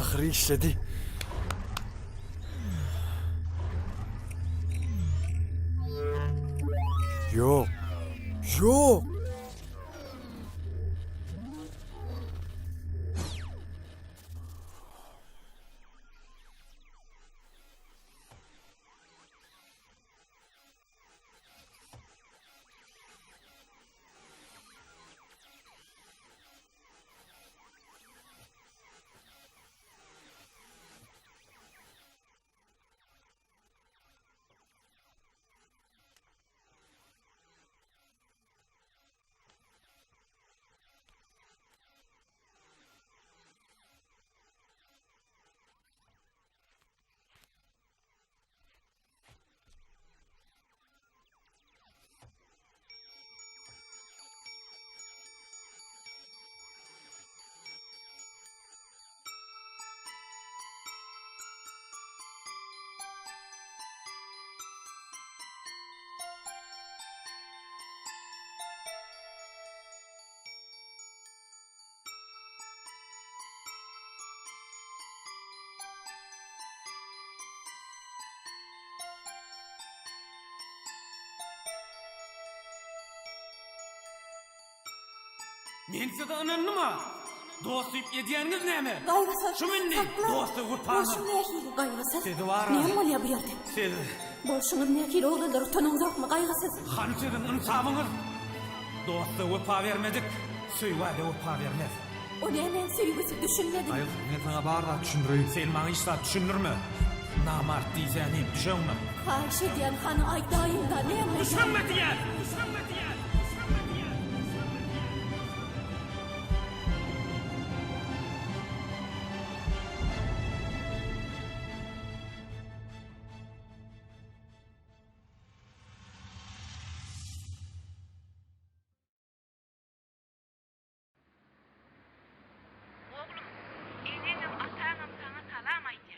Ahiri işledi. Yok. Yok. Men size ananlı mı? Dostuyup yediğiniz ne mi? Gayrısız. Şu minni dostu vurpanı. Bolşun ne hili gayrısız? Sizi var Ne bolya bu yerde? Siz Bolşunun ne hili oğulları tonunuz yok mu gayrısız? hançının insafınız. Dostu vurpa vermedik. Suyvayda vurpa vermez. O ne hemen süygüsü düşünmedim. Ayıl, men sana barra düşündüreyim. Sen bana işler düşünürmü? Namart diyeceğini düşünme. Karşı ediyen hanı aydayım da ne hemen... Düşünme diyen! Oğlum, enenin ata-anam sana salamaydı.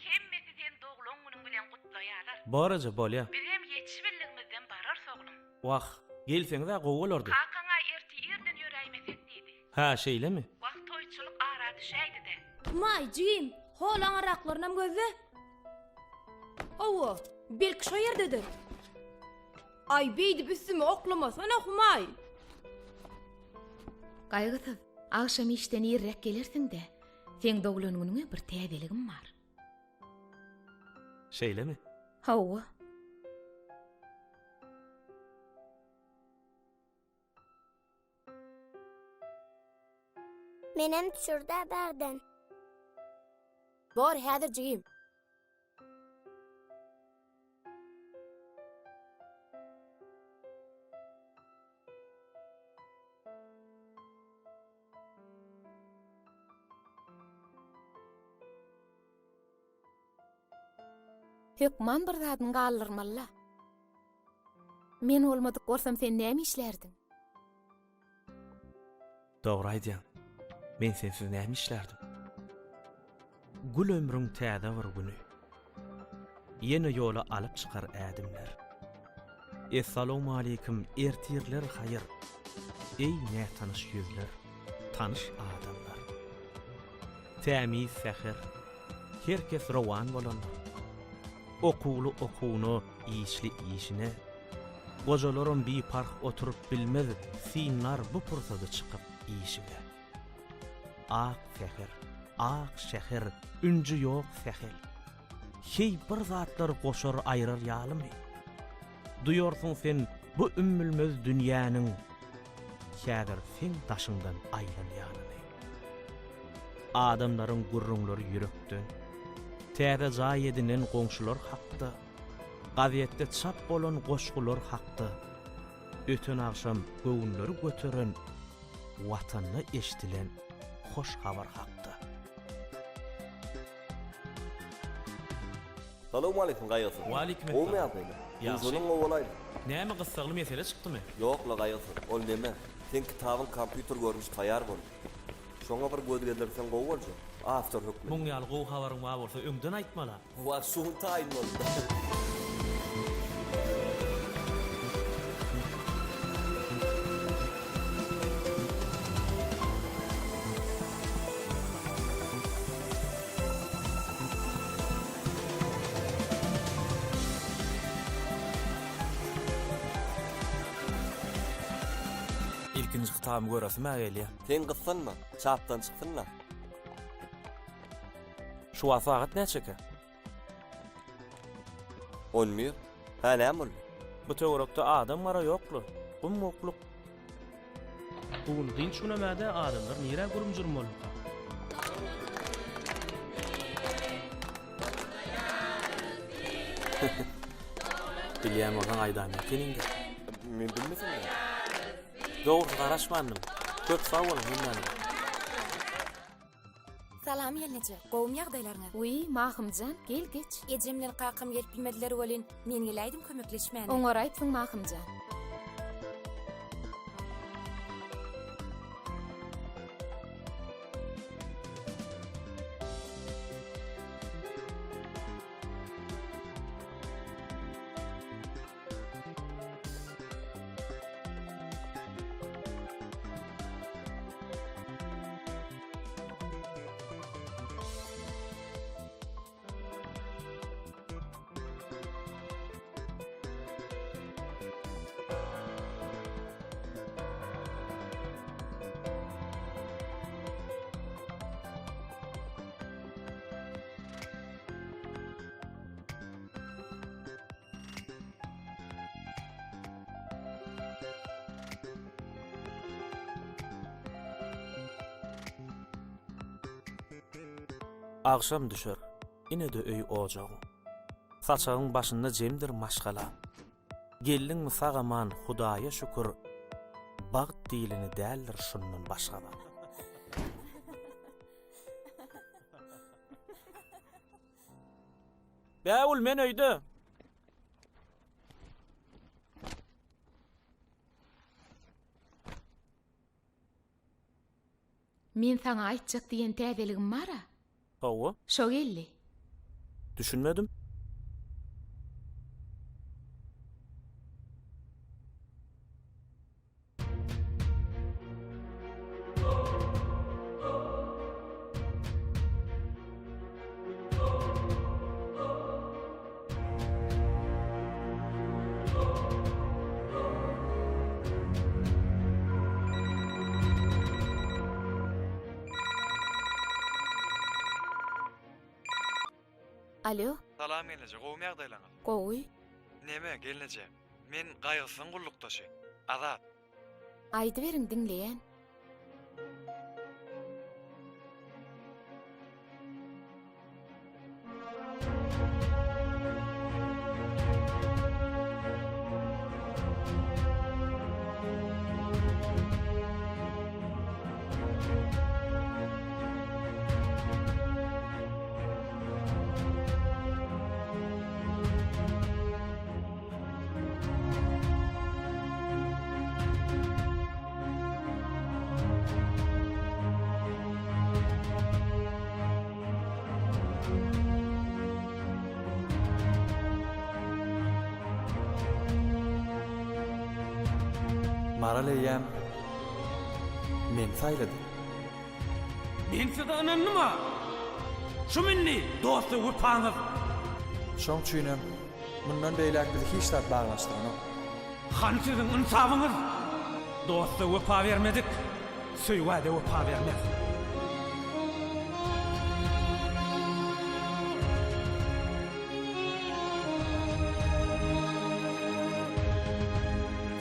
Hemmesi sen doğulun günün bilen kutlayalar. Boraca bolya. Bir hem yetişibirligimizden barar soğlum. Vah, gelseniz de goğulordu. Kakana erti yerden yöreymeset dedi. Ha şeyle mi? Vakt toyçuluk ara düşeydi de. May jim, holan araklarınam gözle. Owo, belki şu yerdedir. Ay beydip üstüme oklamasana Humay. Gaýgysız, akşam işten irrek gelirsin de, sen doglangyňa bir täzeligim bar. Şeyle mi? Hawa. Menem düşürde berden. Bor häzir jim. Hükman bir zadyn galdyrmalla. Men olmadyk bolsam sen näme işlerdin? Doğru aýdýan. Men sensiz näme işlerdim? Gül ömrüň täze bir güni. Ýene ýola alyp çykar ädimler. Assalamu alaykum ertirler hayır. Ey ne tanış yüzler, tanış adamlar. Tämiz säher. Herkes rowan bolanlar. Okulu okuunu, işli işine. Gojalaryň bir park oturup bilmez, sinlar bu pursada çıkıp işine. Ak säher, ak şäher, üncü yok sähel. Hey bir zatlar goşar aýrar ýalymy. Duyorsun sen bu ümmülmez dünýäniň häzir sen taşyndan aýranýanyny. Adamlaryň gurrunlary ýürekden, täze jaý edinen goňşular hakda, gazetde çap bolan goşgular hakda, öten akşam göwünleri götüren, watanyny eşdilen hoş habar hakda. Salamu aleykum gaýasy. Wa aleykum O esselam. mu ýagdaýlar? Ýaxşy. Bunun owalaydy. Näme gyssaly mesele çykdymy? Ýok la gaýasy. Ol neme? Sen kitabyň kompýuter görmüş taýar bol. Şoňa bir göz geldirsen gowy bolju. After hukmy. Muň ýaly gowy habaryň bar bolsa öňden aýtmala. Wa şuň taýyn boldy. birinji kytabymy göresim gelýär. Sen gyssanma, çapdan çyksynlar. Şu saat näçeke? Olmuyor. Ha näme bol? Bu töwerekde adam bara ýoklu. Gummokluk. Bugün dinç günemäde adamlar nire gurumjurm bolup. Bilýän bolan aýdan ekeninge. Men bilmesin ya. Dogry garaşmandym. Köp sag bolun menden. Salam ýelneje. Gowum ýagdaýlaryňa. Uy, Mahymjan, gel geç. Ejemler kakam gelip bilmediler bolin. Men geläýdim kömekleşmäne. Oňar aýtdyň Mahymjan. Akşam düşer. Ine de öy ojagy. Saçagyň başynda jemdir maşgala. Gelliň musagaman Hudaýa şükür. Bagyt dilini däldir şundan başga. Bäwul men öýde. Men saňa aýtjak diýen täzeligim bara. Hawa, Şo geldi. düşünmedim. Alo, Salam gelece, gowum ýagdaýlaňyz. gowy. Neme gelece? Men gaýgysyn gullukdaşy. Azat. Aýdy beriň diňleýän. Maraleyem. Men saýlady. Men size ananma. Şu minni dostu upanız. Şoň üçinem mundan beýlek bizi hiç zat baglaşdyryna. Han sizin insafınız. Dostu upa vermedik. Söýwäde upa vermez.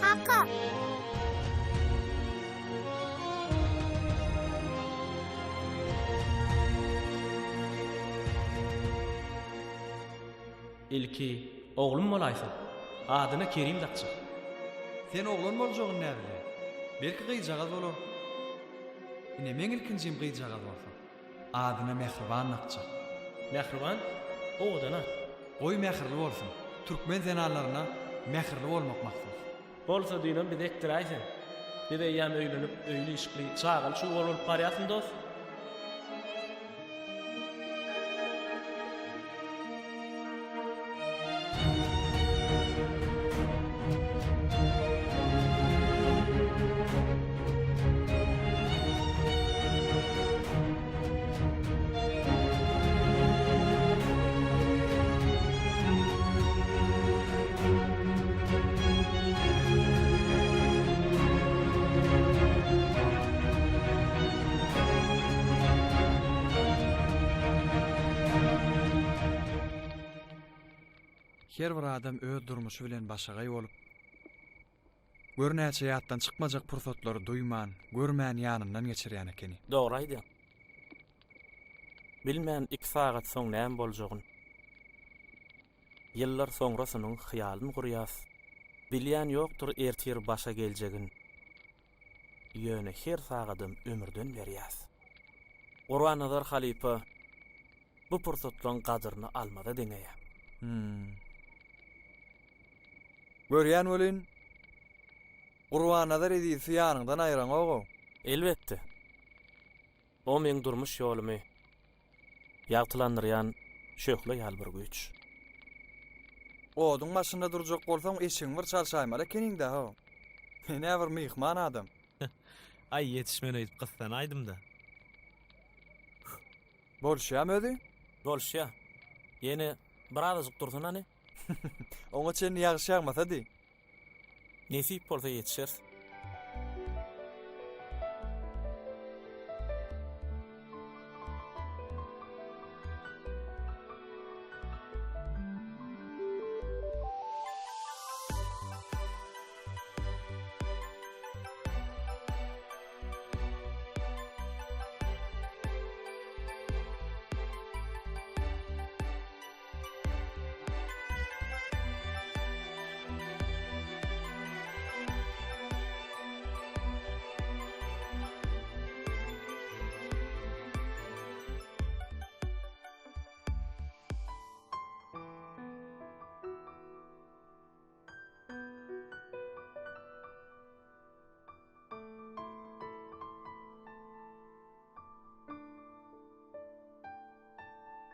Kaka. İlki oğlum bolaýsyn. Adyna Kerim dakçy. Sen oglan boljagyň näme? Belki gyjagaz bolar. Ine men ilkinjim gyjagaz bolsa. Adyna Mehriban nakça. Mehriban oğdana. Goý mehirli bolsun. Türkmen zenallaryna mehirli bolmak maksat. Bolsa diýlen bir ekdiraýsyn. Bir de ýam öýlenip öýli işgli çağal şu bolup barýasyn dost. Her bir adam öz durmuşy bilen başagay bolup, görnäçe ýatdan çykmajak pursatlary duýman, görmän ýanyndan geçirýän ekeni. Dogry. Bilmän 2 sagat soň näme boljagyny. Ýyllar soňrasynyň hyýalyny gurýas. Bilýän ýokdur ertir başa geljegin. Ýöne her sagadym ömürden berýäs. Gurbanazar halipa bu pursatlaryň gadyryny almada deňeýär. Görýän bolyn, Gurbanazar edisi ýanyňdan aýran ogo. Elbetde. O men durmuş ýolumy ýagtylandyrýan şöhle ýal bir güç. Oduň başynda durjak bolsaň eşiň bir çalşaýmala keningde ha. Näber myhman adam. Ay yetişmene edip kıstan aydım da. Bolşýam ödi? Bolşya. Yeni birazcık dursun hani. Oňa çen ýagşýarmasa di. Nesip bolsa yetişir.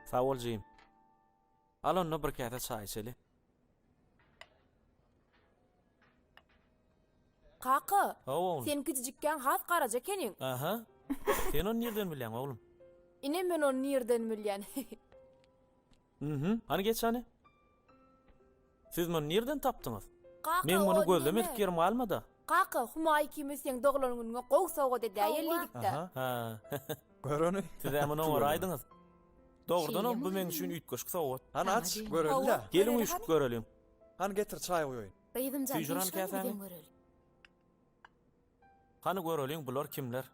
Sağ ol Jim. Al onu bir kağıda çay içeli. Kaka, Oğlum. sen küçücükken has karaca kenin. Aha. Sen onu nereden bilýän oğlum? Ine men onu nereden bilýän? Hani geç hani? Siz bunu nereden tapdınız? Kaka, Men bunu o gözlem neme? edip yerim almadı. Kaka, Humay kimi sen doğulan gününe qoğ soğuk dedi ayellidik de. Ha. Gör onu. Siz hem onu oraydınız. Doğrudan bu men üçün üýtgeşik soğuk. Hani aç, göreli de. Gelin uyuşup görelim. Hani getir çay koyun. Beýdimjan Tüýjuran hiç käsemi? görmeden göreli. Hani görelim bular kimler?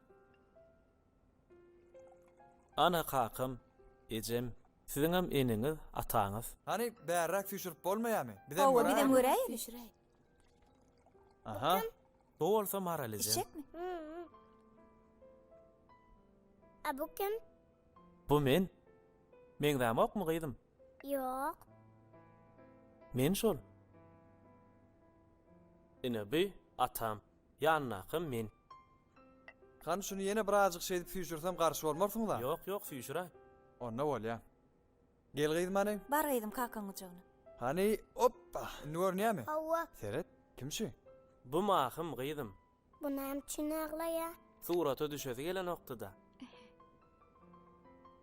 Ana kakam, ejem, sizin hem eniniz, ataňyz. Hani bärrak füşürüp bolmaýarmy? Bidem Owa görä. bidem göreýin. Düşüräýin. Aha. Bu bolsa maralejim. İçecekmi? A bu kim? Bu men. Men zäm okmy gyýdym? Yok. Men şol. Ine bi atam, ýannaky men. Hani şunu yine birazcık şey edip füşürsem karşı olmarsın da. Yok, füýşüra. Onna bol ya. Gel gıydım hani. Bar gyýdym kakaň ujagına. Hani hoppa. Görnýärmi? Hawa. Seret. Kimşi? Bu mahym gyýdym. Bu näme üçin ağlaýar? Surata düşesi gelen noktada.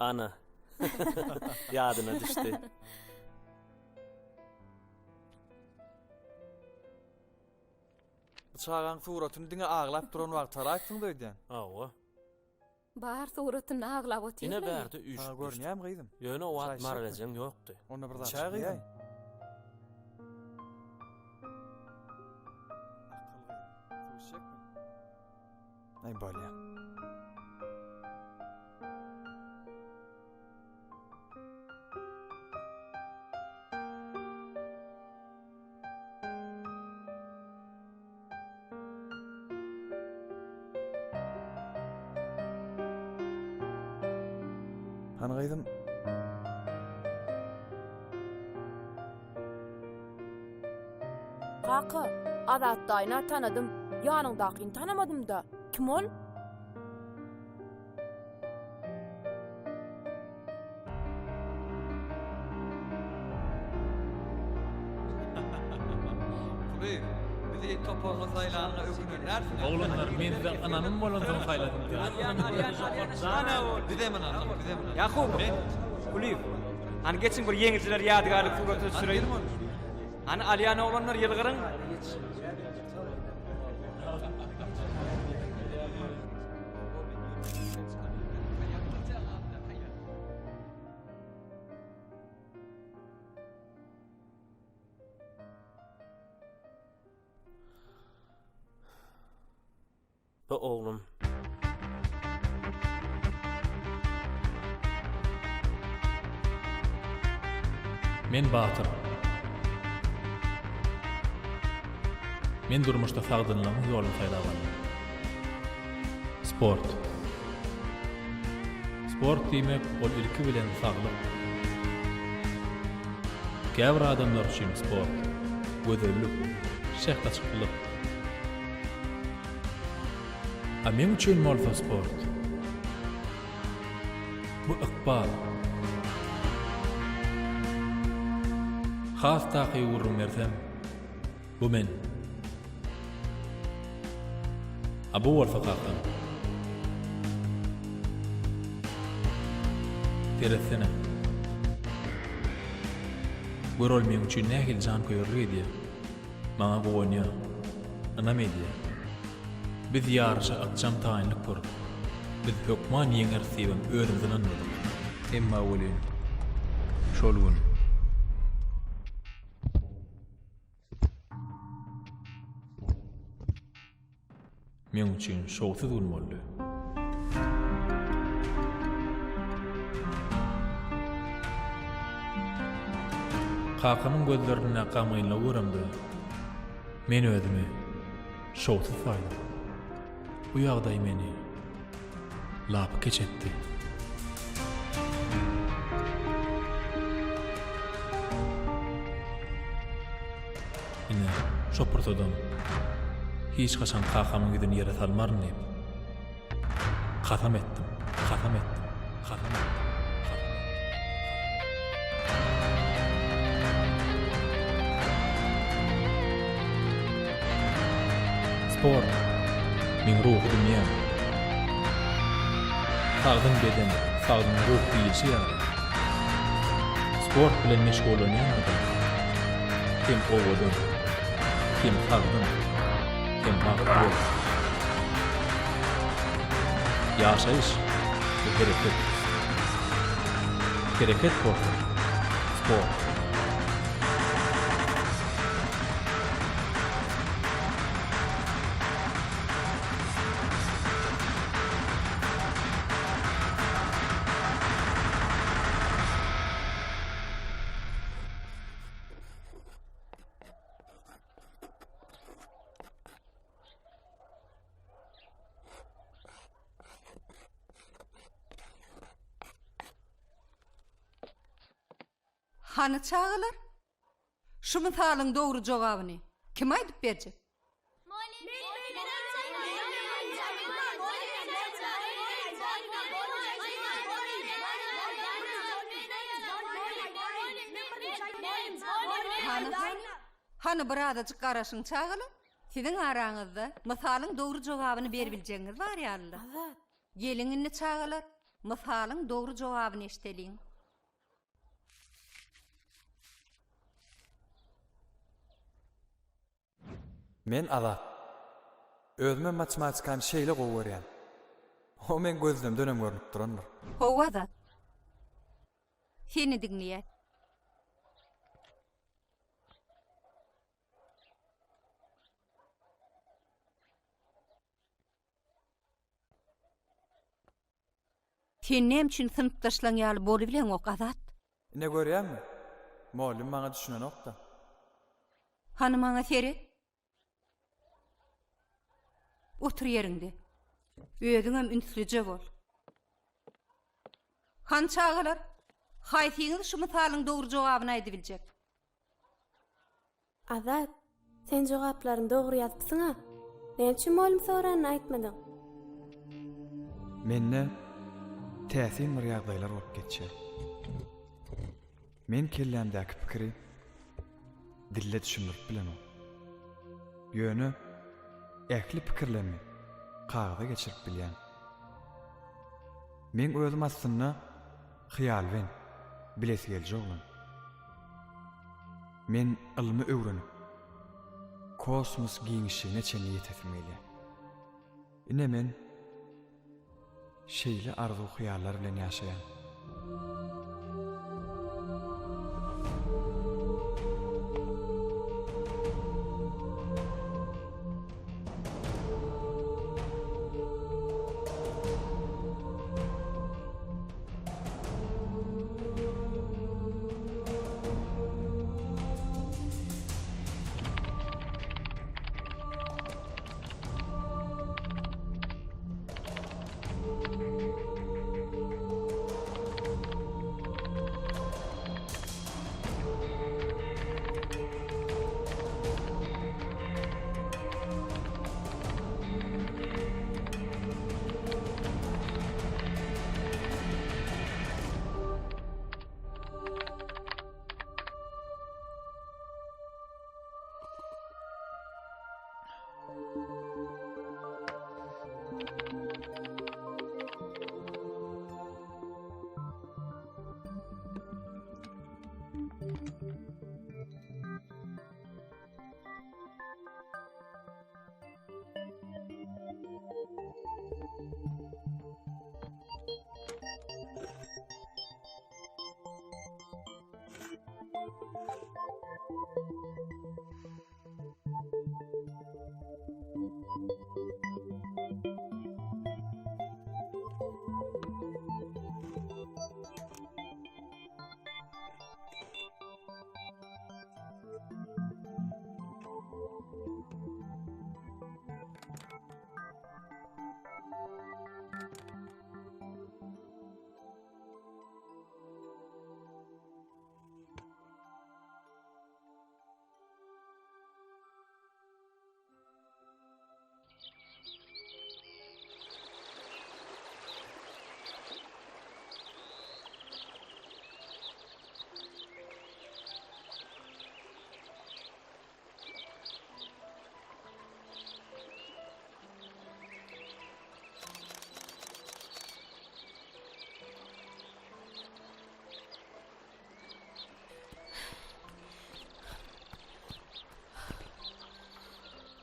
Ana. Yadyna düşdi. Çağan suratyny diňe ağlap duran wagt taraýsyň diýdin. Awa. Bar suratyny aglap otyr. Ine bärde Ha üýşüp. görnýärmi gıydım? Ýöne o Çay wagt maralejim ýokdy. Onda bir daha Çay gıydım. Ay bol ya. Hani gıydım? Kaka, adatdaýyna tanadym, ýanyndakyny tanamadym da. Kim ol? Kubi, bizi topağa saylanına ökünür. Nersin? Oğlumlar men de ananın bolandan sayladım. Bidemin anam, bidemin. Yakup, Kulif. Hani geçin bir yeňilçiler ýadygarlyk suratı süreýin. Hani Aliýany olanlar ýylgyryň. oglum. Men Batyr. Men durmuşda sagdynlygyň ýolunu saýlagan. Sport. Sport diýmek ol ilki bilen saglyk. Käbir adamlar üçin sport gözellik, şähwatçylyk. A men üçin bolsa sport bu ykbal. Has taky urum bersem bu men. Abu bolsa kakam. Teresene. Bu rol men üçin nähil jan koýarly idi. Maňa bu oýnýa. Ana media. Biz ýarşy akşam taýynlyk görüp, biz hökman ýeňer sebäp özümizden anladyk. Emma welin. Şol gün men üçin şowsuz gün boldy. Kakamın gözlerine kamıyla uğramdı. Men özümi şowsuz saydım. Bu ýagdaý meni lap geçetdi. Ine şopurtadan hiç kaçan kakamın gidini yere salmarın deyip kasam ettim. Spor, min ruhu dünyam. Sağdın beden, sağdın ruh değilsi yani. Sport bilen meşgul olmayan adam. Hem oğudun, hem sağdın, hem mağdur. Yaşayış, bu hareket. Hareket sportu, spor. Hany çağılar? Şu misalyň dogry jogabyny kim aýdyp berjek? Hany bir adajyk garaşyň çağılar? Siziň araňyzda misalyň dogry jogabyny berbiljeňiz bar ýaly. Geliňini çağılar, misalyň dogry jogabyny eşdeliň. Men Azat. Özüme matematikan şeýle gowy berýän. O men gözlemden dönem görünüp durandyr. Howa Azat. Seni dinleýär. Sen nem üçin sınıfdaşlaryň ýaly boly bilen ok Azat? Ne görýärmi? Mollum maňa düşünen okda. Hany maňa seri? Otur yerinde. Özüňem ünsüje bol. Han çağılar, haýsyňyz şu misalyň dogry jogabyny aýdybiljek. Azat, sen jogaplaryny dogry ýazypsyň-a? Näçe molum soranyny aýtmadyň? Menne täsin bir ýagdaýlar bolup geçýär. Men kellämdäki pikiri dille düşünüp bilen o. Ýöne ähli pikirlerimi kağıda geçirip bilýän. Men özüm aslynda hyýal ben bilesi geljegim. Men ilmi öwrenip kosmos giňişine çenli ýetebilmeli. Ine men şeýle arzu hyýallar bilen ýaşaýan.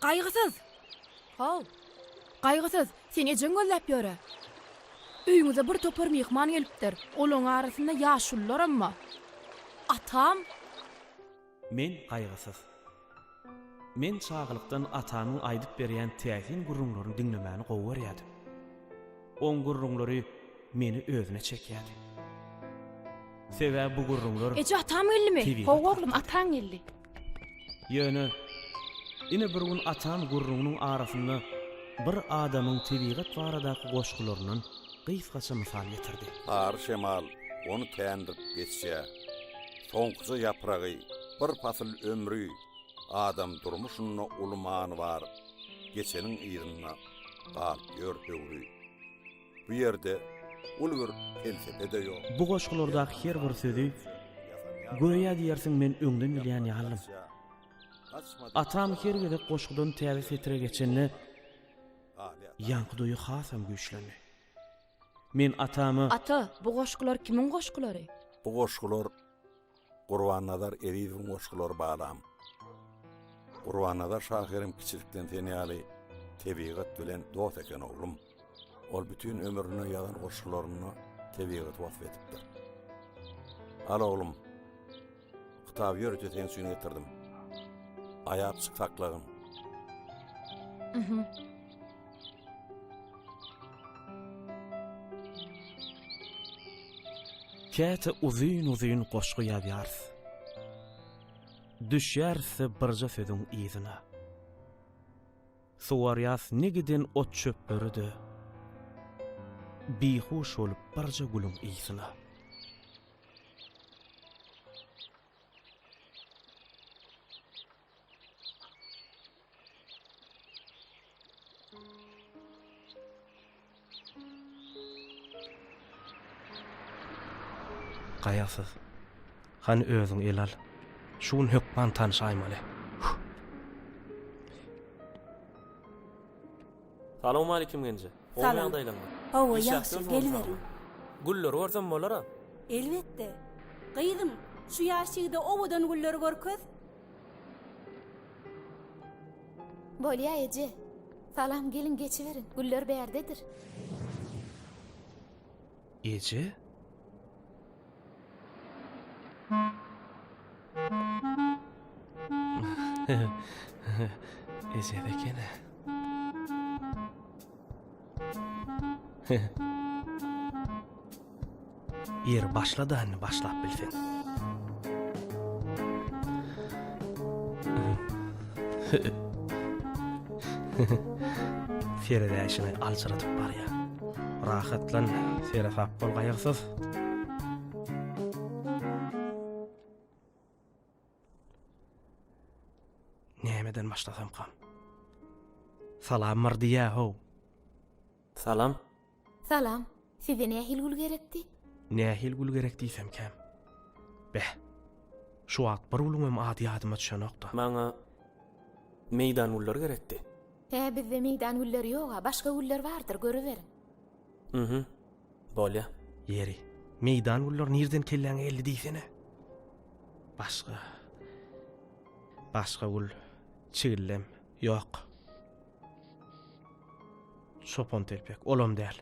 Qaygısız. Hol. Qaygısız. Sen ejin gözläp ýöre. Üýüňize bir topar mehman gelipdir. Olaň arasynda ýaşullar amma. Atam. Men qaygysız. Men çağlykdan atamyň aýdyp berýän täsin gurrunlaryny dinlemäni gowy berýärdim. On gurrunlary meni özüne çekýärdi. Sebäbi bu gurrunlar Eje atam geldimi? Howa oglum ataň geldi. Ýöne ine bir gün atam gurrunun arasynda bir adamyň tebigat baradaky goşgularynyň gysgaça mysal getirdi. Ar şemal onu tändip geçse, soňkuja yapragy, bir pasyl ömrü, adam durmuşyna ulmany bar, geçeniň ýerine galyp ýördügri. Bu ýerde ul bir felsepe de ýok. Bu goşgulardaky her bir sözi göýe diýersiň men öňden bilýän ýalym. Atam her gelip goşgudan täze setire geçenini ýanky duýy hasam güýçlendi. Men atamy Ata, bu goşgular kimin goşgulary? Bu goşgular Gurbanazar Eriýewiň goşgulary balam. Gurbanazar şahyrim kiçilikden tenýäli tebigat bilen dost eken oglum. Ol bütün ömrüne ýalan goşgularyny tebigat wasf etipdir. Al oglum, kitap ýörüten süýni getirdim. Ayap sıksaklığın. Käte uzun goşgu ýabyar. Düşýärse birja söziň ýyzyna. Suwaryas negiden ot çöpberdi. Bihuş olup birja gulun ýyzyna. Qaýasız. Hani özüň elal. Şuň hökman tanşaýmaly. Salamu alaykum gençe. Salam. Hawa ýaxşy, gelberim. Gullar görsem bolara? Elbetde. Gyýdym, şu ýaşygda owadan gullar görköz. Bolýa eje. Salam gelin geçiverin. Güller bärdedir. Eje? Eje bekene. Yer başladı hani başlap bilsin. Feride işini alçıratıp var ya. Rahatlan, Feride fap bol gayaksız. Nämeden başlasam kam? Salam mardiya ho. Salam. Salam. Size nähil gul gerekdi? Nähil gul gerek diýsem kam. Beh. Şu wagt bir ulum ady adyma düşenokda. Maňa meýdan gullar gerekdi. Bizde meýdan gullar ýok, başga gullar bardyr, göreberin. Mhm. Bolýa. Yeri. Meýdan gullar nerden kelläň elli diýsene. Başga ul çigillem ýok. Çopon telpek olam däl.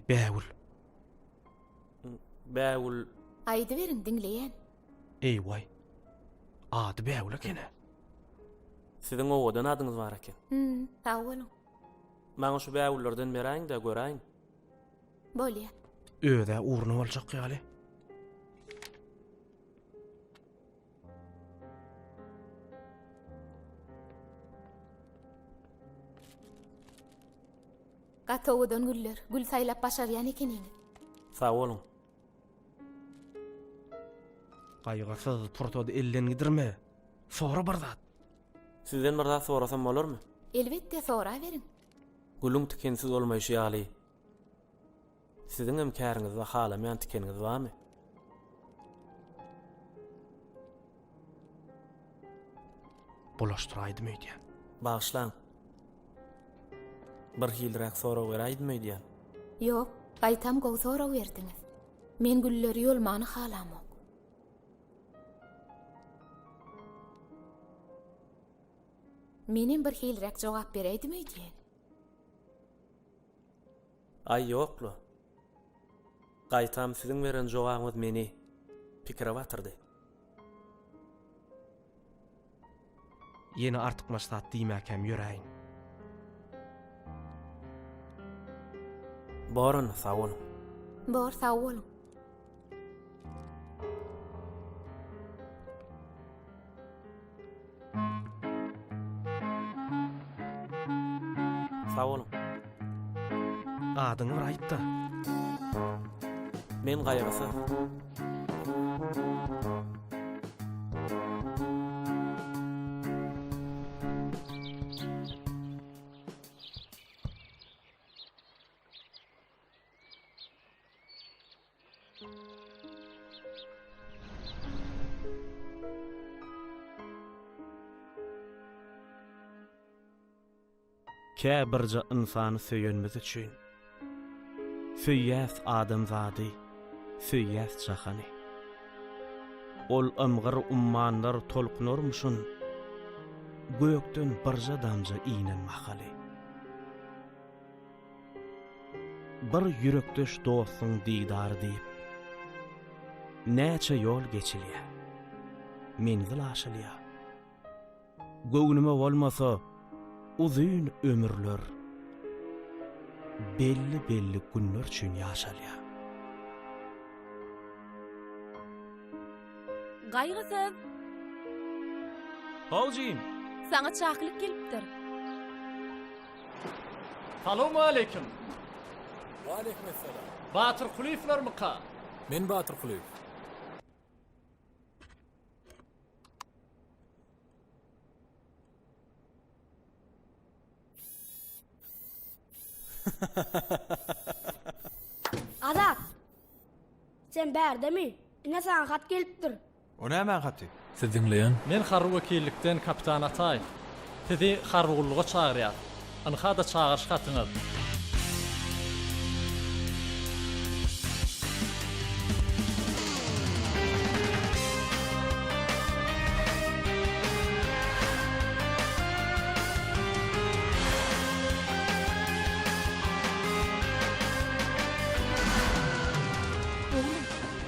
Bäwul. Bäwul Aýdy berin diňleýän. Eýway. Ady bäwul ekene. Siziň owadan adyňyz bar eken. Sag bolun. Maňa şu bäwullardan beräň da göräň. Bolýa. Öde urnu boljak ýaly. Gatowydan güller, gül saýlap başarýan ekeniň. Sag bolun. Gaýgysyz purtody elden gidirme. Sora barzat. Sizden bir zat sorasam bolarmy? Elbetde sora berin. Gülüň tikensiz bolmaýşy ýaly. Siziň hem käriňizde halamaýan tikeniňiz barmy? Bulaşdyraýdym öýdýän. Bağışlaň. Bir hilrak sora beräýdimi diýen? Ýok, gaýtam gowy sora berdiňiz. Men gülleri ýolmany halamok. Menin bir hilrak jogap bereýdimi diýen? Ay ýoklu. Gaýtam siziň beren jogabyňyz meni pikire batyrdy. Yeni artık maştat diýmäkem ýöräýin. Barın sag bolun. Bar sag bolun. Sag bolun. Adyňy bir aýtdy. Men gaýrysy. Käbirje insany söýenmez üçin. Söýýäs adam zady, söýýäs jahany. Ol ymgyr ummanlar tolkunurmuşun, gökden birja damja inen mahaly. Bir yürekdeş dostuň didary diýip, näçe ýol geçilýär, menzil aşylýar. Göwnüme bolmasa, uzun ömürler, belli günler üçün yaşalya. Gaýgysyz. Howjym, Saňa çaklyk gelipdir. Salamu aleyküm. Wa aleykümselam. Batyr Kuliflermi ka? Men Batyr Kulif. Azat. Sen bärdemi? Ine saňa hat gelipdir. O näme haty? Siz diňleýän? Men harry wekillikden kapitan Atay. Sizi harrugulluğa çağırýar. Anhada çağırış hatyňyz.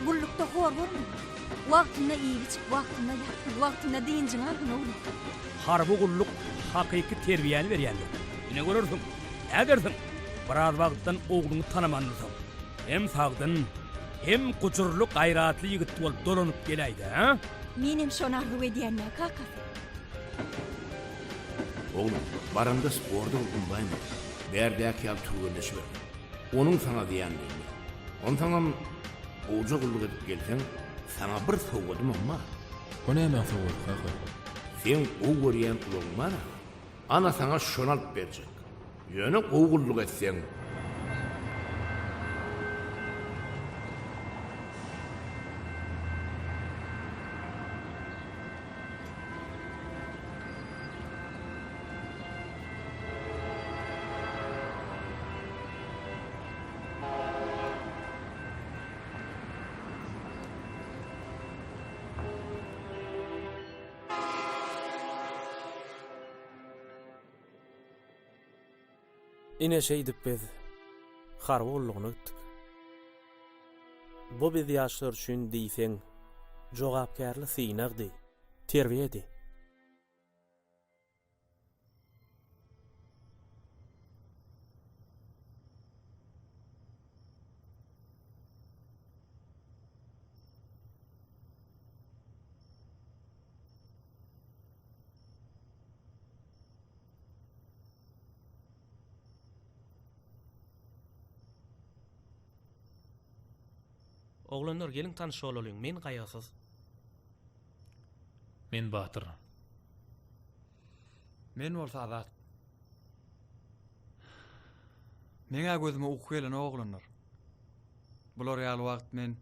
Gullukda hor bolma. Wagtynda iýip, wagtynda ýatyp, wagtynda diýinjiň argyna oglum. Harby gulluk hakyky terbiýeni berýändir. Ine görürsiň, ädersiň biraz wagtdan ogluňy tanamanysyň. Hem sagdyn, hem guçurluk gaýratly ýigit bolup dolanyp gelýdi, ha? Menem şonu arzu edýänler kaka. Oglum, baranda sporda bulunmayma. Berdäk ýal tüwürleşip. Onuň sana diýändigi. On tamam oja gulluk edip gelseň, sana bir sowgadym amma. O näme sowgat kaka? Sen o görýän ulugma, ana sana şonu alyp berjek. Ýöne o gulluk etseň, Ine şeýdip biz harby ullugyny ötdik. Bu biz ýaşlar üçin diýseň jogapkärli synagdy, terbiýedi. Oglanlar gelin tanışy bolyň. Men gaýasyz. Men Batyr. Men bolsa Azat. Meňe gözüme uky gelen oglanlar. Bular ýaly wagt men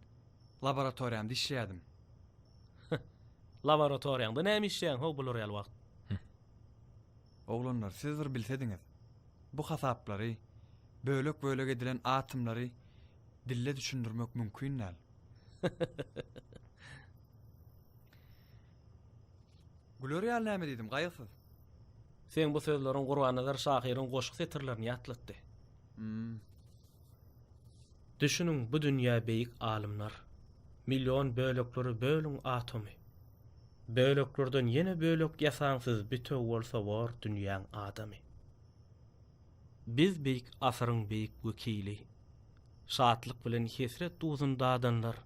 laboratoriýamda işleýärdim. Laboratoriýanda näme işleýän ho bular ýaly wagt? Oglanlar, sizler bilsediňiz. Bu hasaplary, bölek edilen atomlary dille düşündirmek mümkin näl. Glorial näme diýdim, gaýasyz. Sen bu sözleriň gurbanylar şahyryň goşuk setirlerini ýatlatdy. Düşünün, bu dünýä beýik alymlar, milyon bölekleri bölüň atomy. Böleklerden ýene bölek ýasansyz bütöw bolsa war dünýäň adamy. Biz beýik asyryň beýik wekili, şatlyk bilen hesret duzunda adanlar,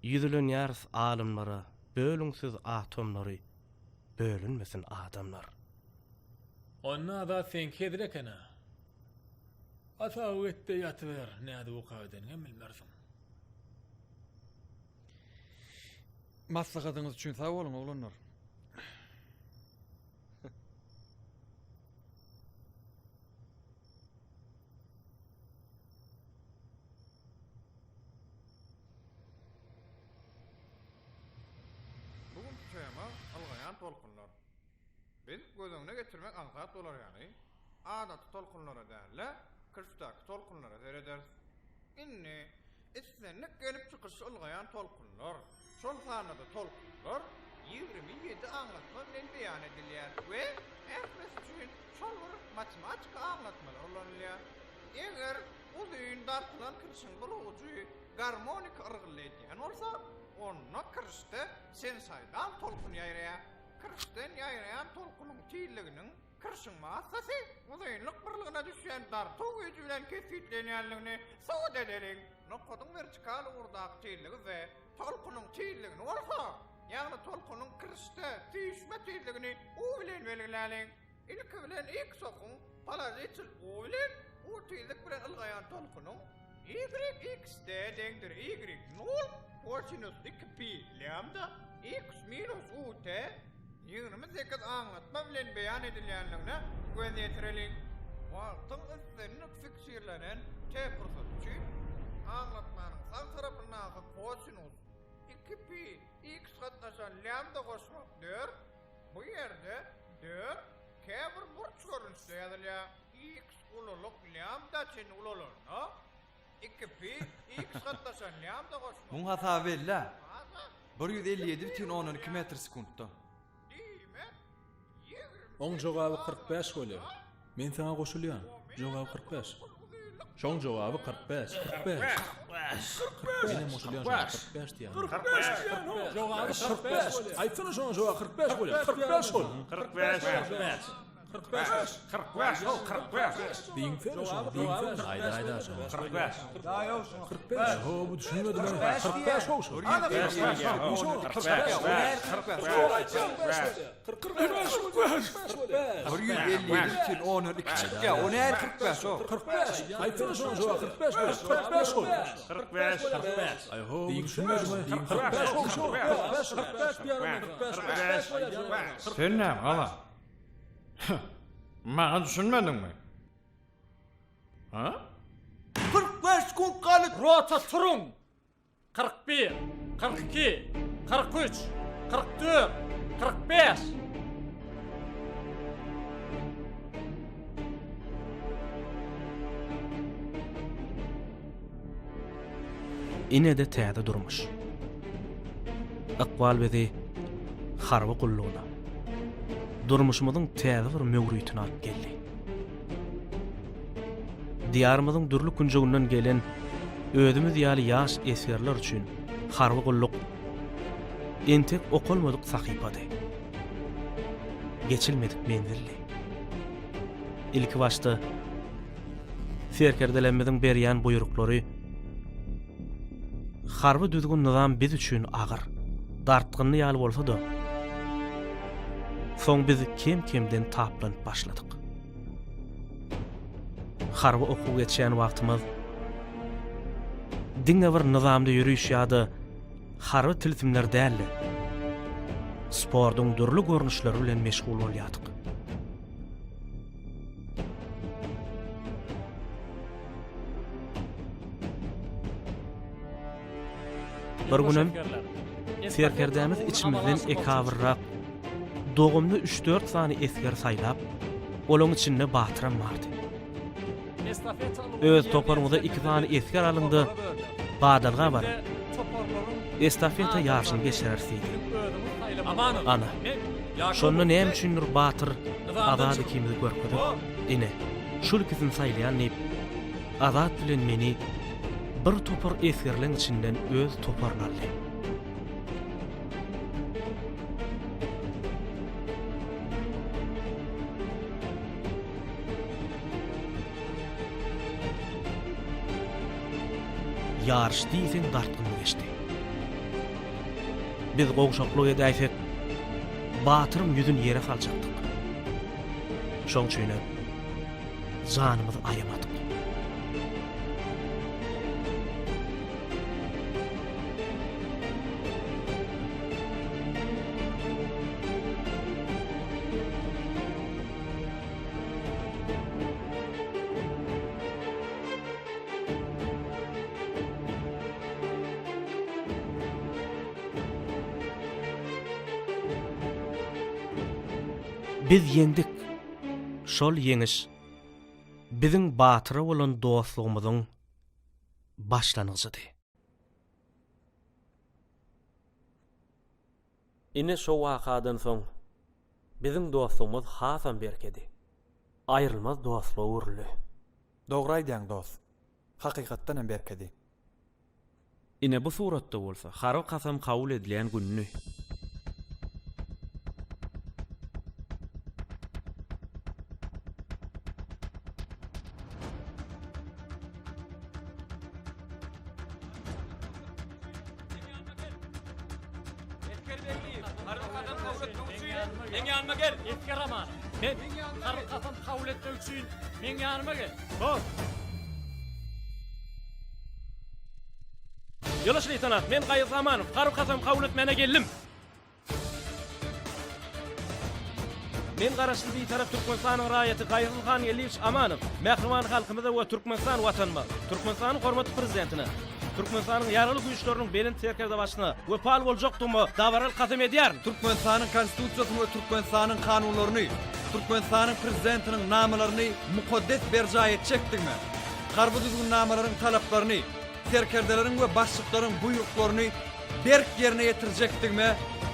ýüzülen ýarys alymlara, bölüňsiz atomlary, bölünmesin adamlar. Onna da sen kedirekena. Ata wette ýatyber, näde okawden bilmersiň. Maslahatyňyz üçin sag bolun oglanlar. Bugün tema algayan tolkunlar. Biz gözüňe getirmek ankat bolar ýani. Adatly tolkunlara däle, kırçdaky tolkunlara serederiz. Inni islenlik gelip çykyş algayan tolkunlar. Şol sanada tolkunlar 27 anlatma bilen beýan edilýär we herkes üçin şol bir matematik anlatmalar bolanýar. Eger uzun dartylan kırçyň bulugy garmonik ırgylýan bolsa, onda kırçda sensaýdan tolkun ýaýraýar. Kırçdan ýaýraýan tolkunyň tiýilliginiň kırçyň massasy uzunlyk birligine düşýän darty güýji bilen kesitlenýänligini sowda ederek, noktadyň vertikal urdak tiýilligi we tolkunyň tiýilligini bolsa, ýagny tolkunyň kırçda tüýüşme tiýilligini o bilen belgiläniň. Ilki bilen ilk sokuň parazitil o bilen o tiýillik bilen algayan tolkunyň YX deňdir Y0 kosinus 2pi lambda x minus ut 28 anlatma bilen beýan edilýänligine göz ýetirelim. Wagtyň üstünlik fiksirlenen t-prosesçi anlatmanyň sağ tarapyndaky kosinus 2pi x gatnaşan lambda goşmak 4. Bu ýerde 4 k1 burç görünüşde ýazylýar. X ululuk lambda çen ululuna 2pi x gatnaşan lambda goşmak. Muň hasaba bella. 157,12 metr sekundda. Oň jogaby 45 bolýar. Men sana goşulýan. Jogaby 45. Şoň jogaby 45. 45. Benim goşulýan 45 diýär. 45. Jogaby 45. Aýtsyna şoň jogaby 45 bolýar. 45 bol. 45. 45. 45. Diň fer şoň. Aýda şoň. 45. Daýo şoň. 45. Ho bu düşünmedi men. 45 şoň. 45. Sen näme ala? Maňa düşünmedin mi? Ha? 45 sekund kalıp rota turun. 41, 42, 43, 44, 45. Ine de täze durmuş. Aqbal bizi harby gulluguna, durmuşumyzyň täze bir möwrüýtüne alyp geldi. diyarymyzyň dürli kunjugyndan gelen özümiz ýaly ýaş esgerler üçin harby gulluk entek okulmadyk sahypady. Geçilmedik menzilli. İlki başta serkerdelenmediň berýän buýruklary harby düzgün nizam biz üçin agyr, dartgynly ýaly bolsa-da, soň biz kim-kimden taplanyp başladyk. Harby okuw geçýän wagtymyz diňe bir nizamda ýürüýüş ýa-da harby tilsimler däl, spordyň durly görnüşleri bilen meşgul bolýardyk. Bir günem serkerdämiz içimizden ekawyrrak dogumly 3-4 sany esker saýlap, olaň içinde batyram bardy. Öz toparmyza 2 sany esker alyndy, badalga bar. Estafeta ýarşyny geçerersiýdi. Ana, şonu näme üçindir batyr azad ikimizi görkezip, ine şul kisin saýlayan nep azad bilen meni bir topar eskerleň içinden öz toparlandy. Yarış diýsen dartgyn geçdi. Biz gowşaklyk edäýsek, batyrym ýüzün ýere saljakdyk. Şoň üçin janymyzy aýamadyk. Biz yendik. Şol yeňiş biziň batyra bolan dostlugymyzyň başlanyjydy. Ine şo wakadan soň biziň dostlugymyz hasam berkedi. Aýrylmaz dostlugy urly. Dogry aýdýaň dost. Hakykatdan berkedi. Ine bu suratda bolsa, haro kasam kabul edilen günni Men yanıma gel. Esker ama. Men karı kafam kabul etmek için men yanıma gel. Bak. Yola şeytanat, men Gaýyr Zamanow, karı kafam kabul etmene geldim. Men garaşly bir taraf Türkmenistanyň raýaty Gaýrulhan Ýeliýewiç Amanow, mähriman halkymyza we Türkmenistan watanma, Türkmenistanyň hormatly prezidentine, Türkmenistanyň ýarly güýçleriniň belin serkerde başyna we pal boljakdymy dawaral kasam edýär. Türkmenistanyň konstitusiýasyny we Türkmenistanyň kanunlaryny, Türkmenistanyň prezidentiniň namalaryny mukaddes berja etjekdigmi? Garby düzgün namalaryň talaplaryny, serkerdeleriň we başlyklaryň buýruklaryny berk ýerine ýetirjekdigmi?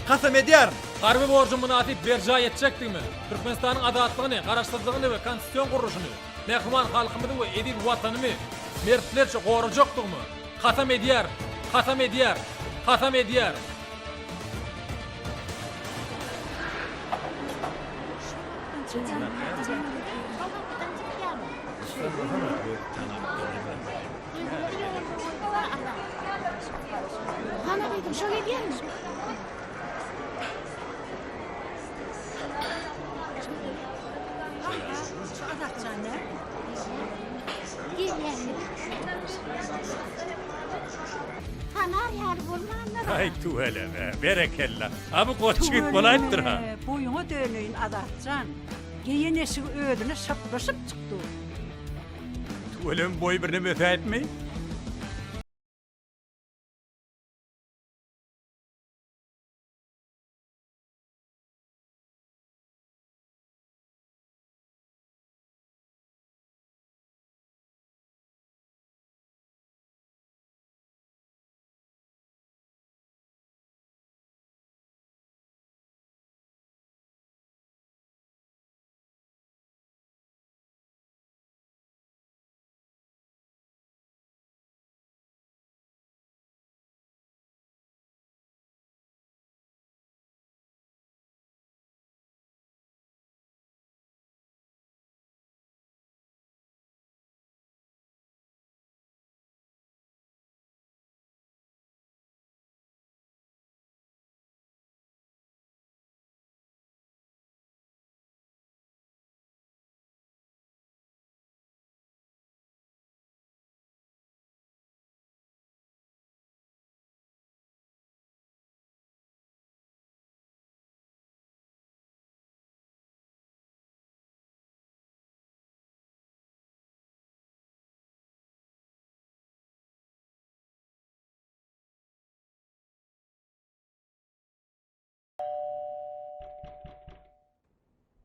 Kasam edýär. Garby borjyny munasip berja etjekdigmi? Türkmenistanyň adatlygyny, garaşdyrdygyny we konstitusiýa gurulşyny, mähriman halkymyzy we edil watanymy mertlerçe gorajakdygymy? Kasam edýär, kasam edýär, kasam edýär. Hana dedim, şöyle gelmiş. Ay tu hele be, berekella. Abi koçgit bolayıptır ha. Boyuna dönüyün adatcan. Geyen eşi ödüne şaplaşıp çıktı. Tu hele boy birine müsait mi?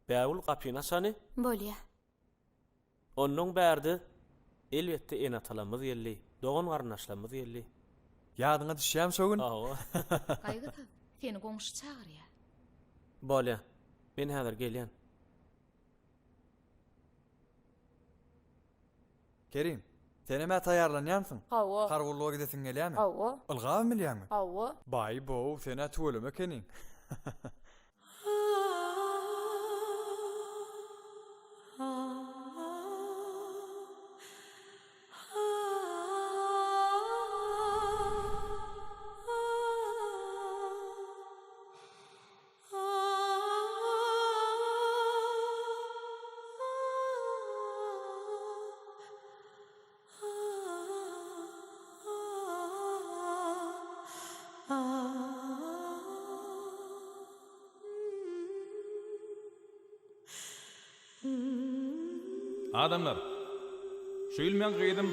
Bäwul kapyna sany? Bolýa. Onnoň bärdi elbetde en atalamyz ýelli, dogan garnaşlamyz ýelli. Ýadyňa düşýärmi şogun? Gaýgysyz, seni goňşy çagyrýar. Bolýa. Men häzir gelýän. Kerim, sen näme taýarlanýansyň? Hawa. Kargurluğa gidesin gelýärmi? Hawa. Ilgamy bilýärmi? Hawa. Bay bo, sen atwölüm ekenin. Adamlar, şu ýyl men gyýdym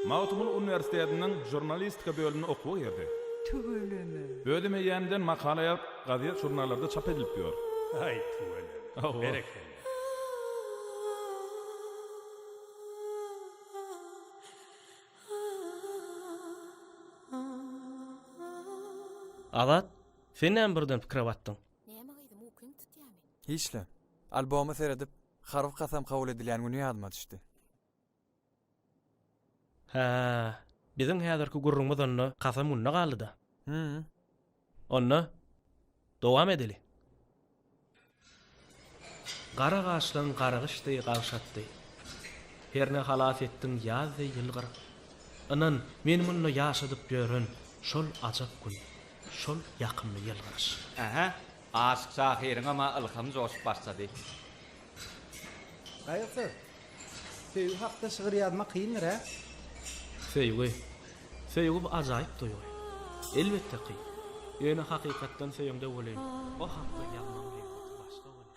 Mautumul Üniversitetiniň jurnalistika bölümini okuwy girdi. Tüweleme. Ödeme ýandan makala ýazyp, gaziýet jurnallarda çap edilip ýör. Ay tüweleme. Berekeli. Azat, sen birden pikir batdyň. Näme gaýdym okuň tutýarmy? Hiçle. Albomy seredip, harf kasam kabul edilen günü ýadyma düşdi. Ha, bizim häzirki gurrumyz onny kasam unna galdy da. Onny dowam edeli. Gara gaşlan garagyşdy gaşatdy. Herne halas etdiň ýazy ýylgyr. Anan men munny ýaşadyp ýörün şol ajak gün, şol ýakymly ýylgyryş. Aha, aşk sahirin ama ılham joşup başlady. Gaýsy? Söýgü hakda şygyr ýazma kyndyr ha? Söýgü bu ajaýyp doýuyor. Elbetde kyn. Ýöne hakykatdan söýümde bolen. O hakda ýazmam gerek başga bolen.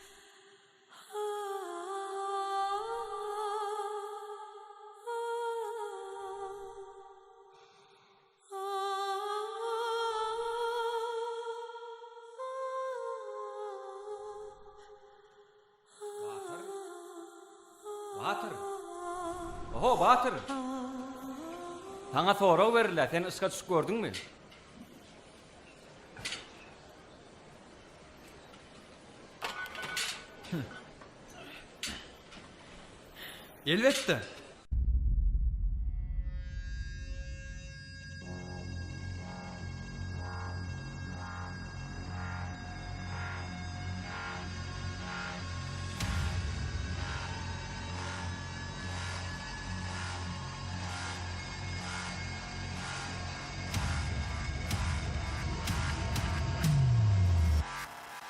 Batır. Oho, Batır. Sana soraw berilä, sen ıska düşüp gördüňmi? Elbetde.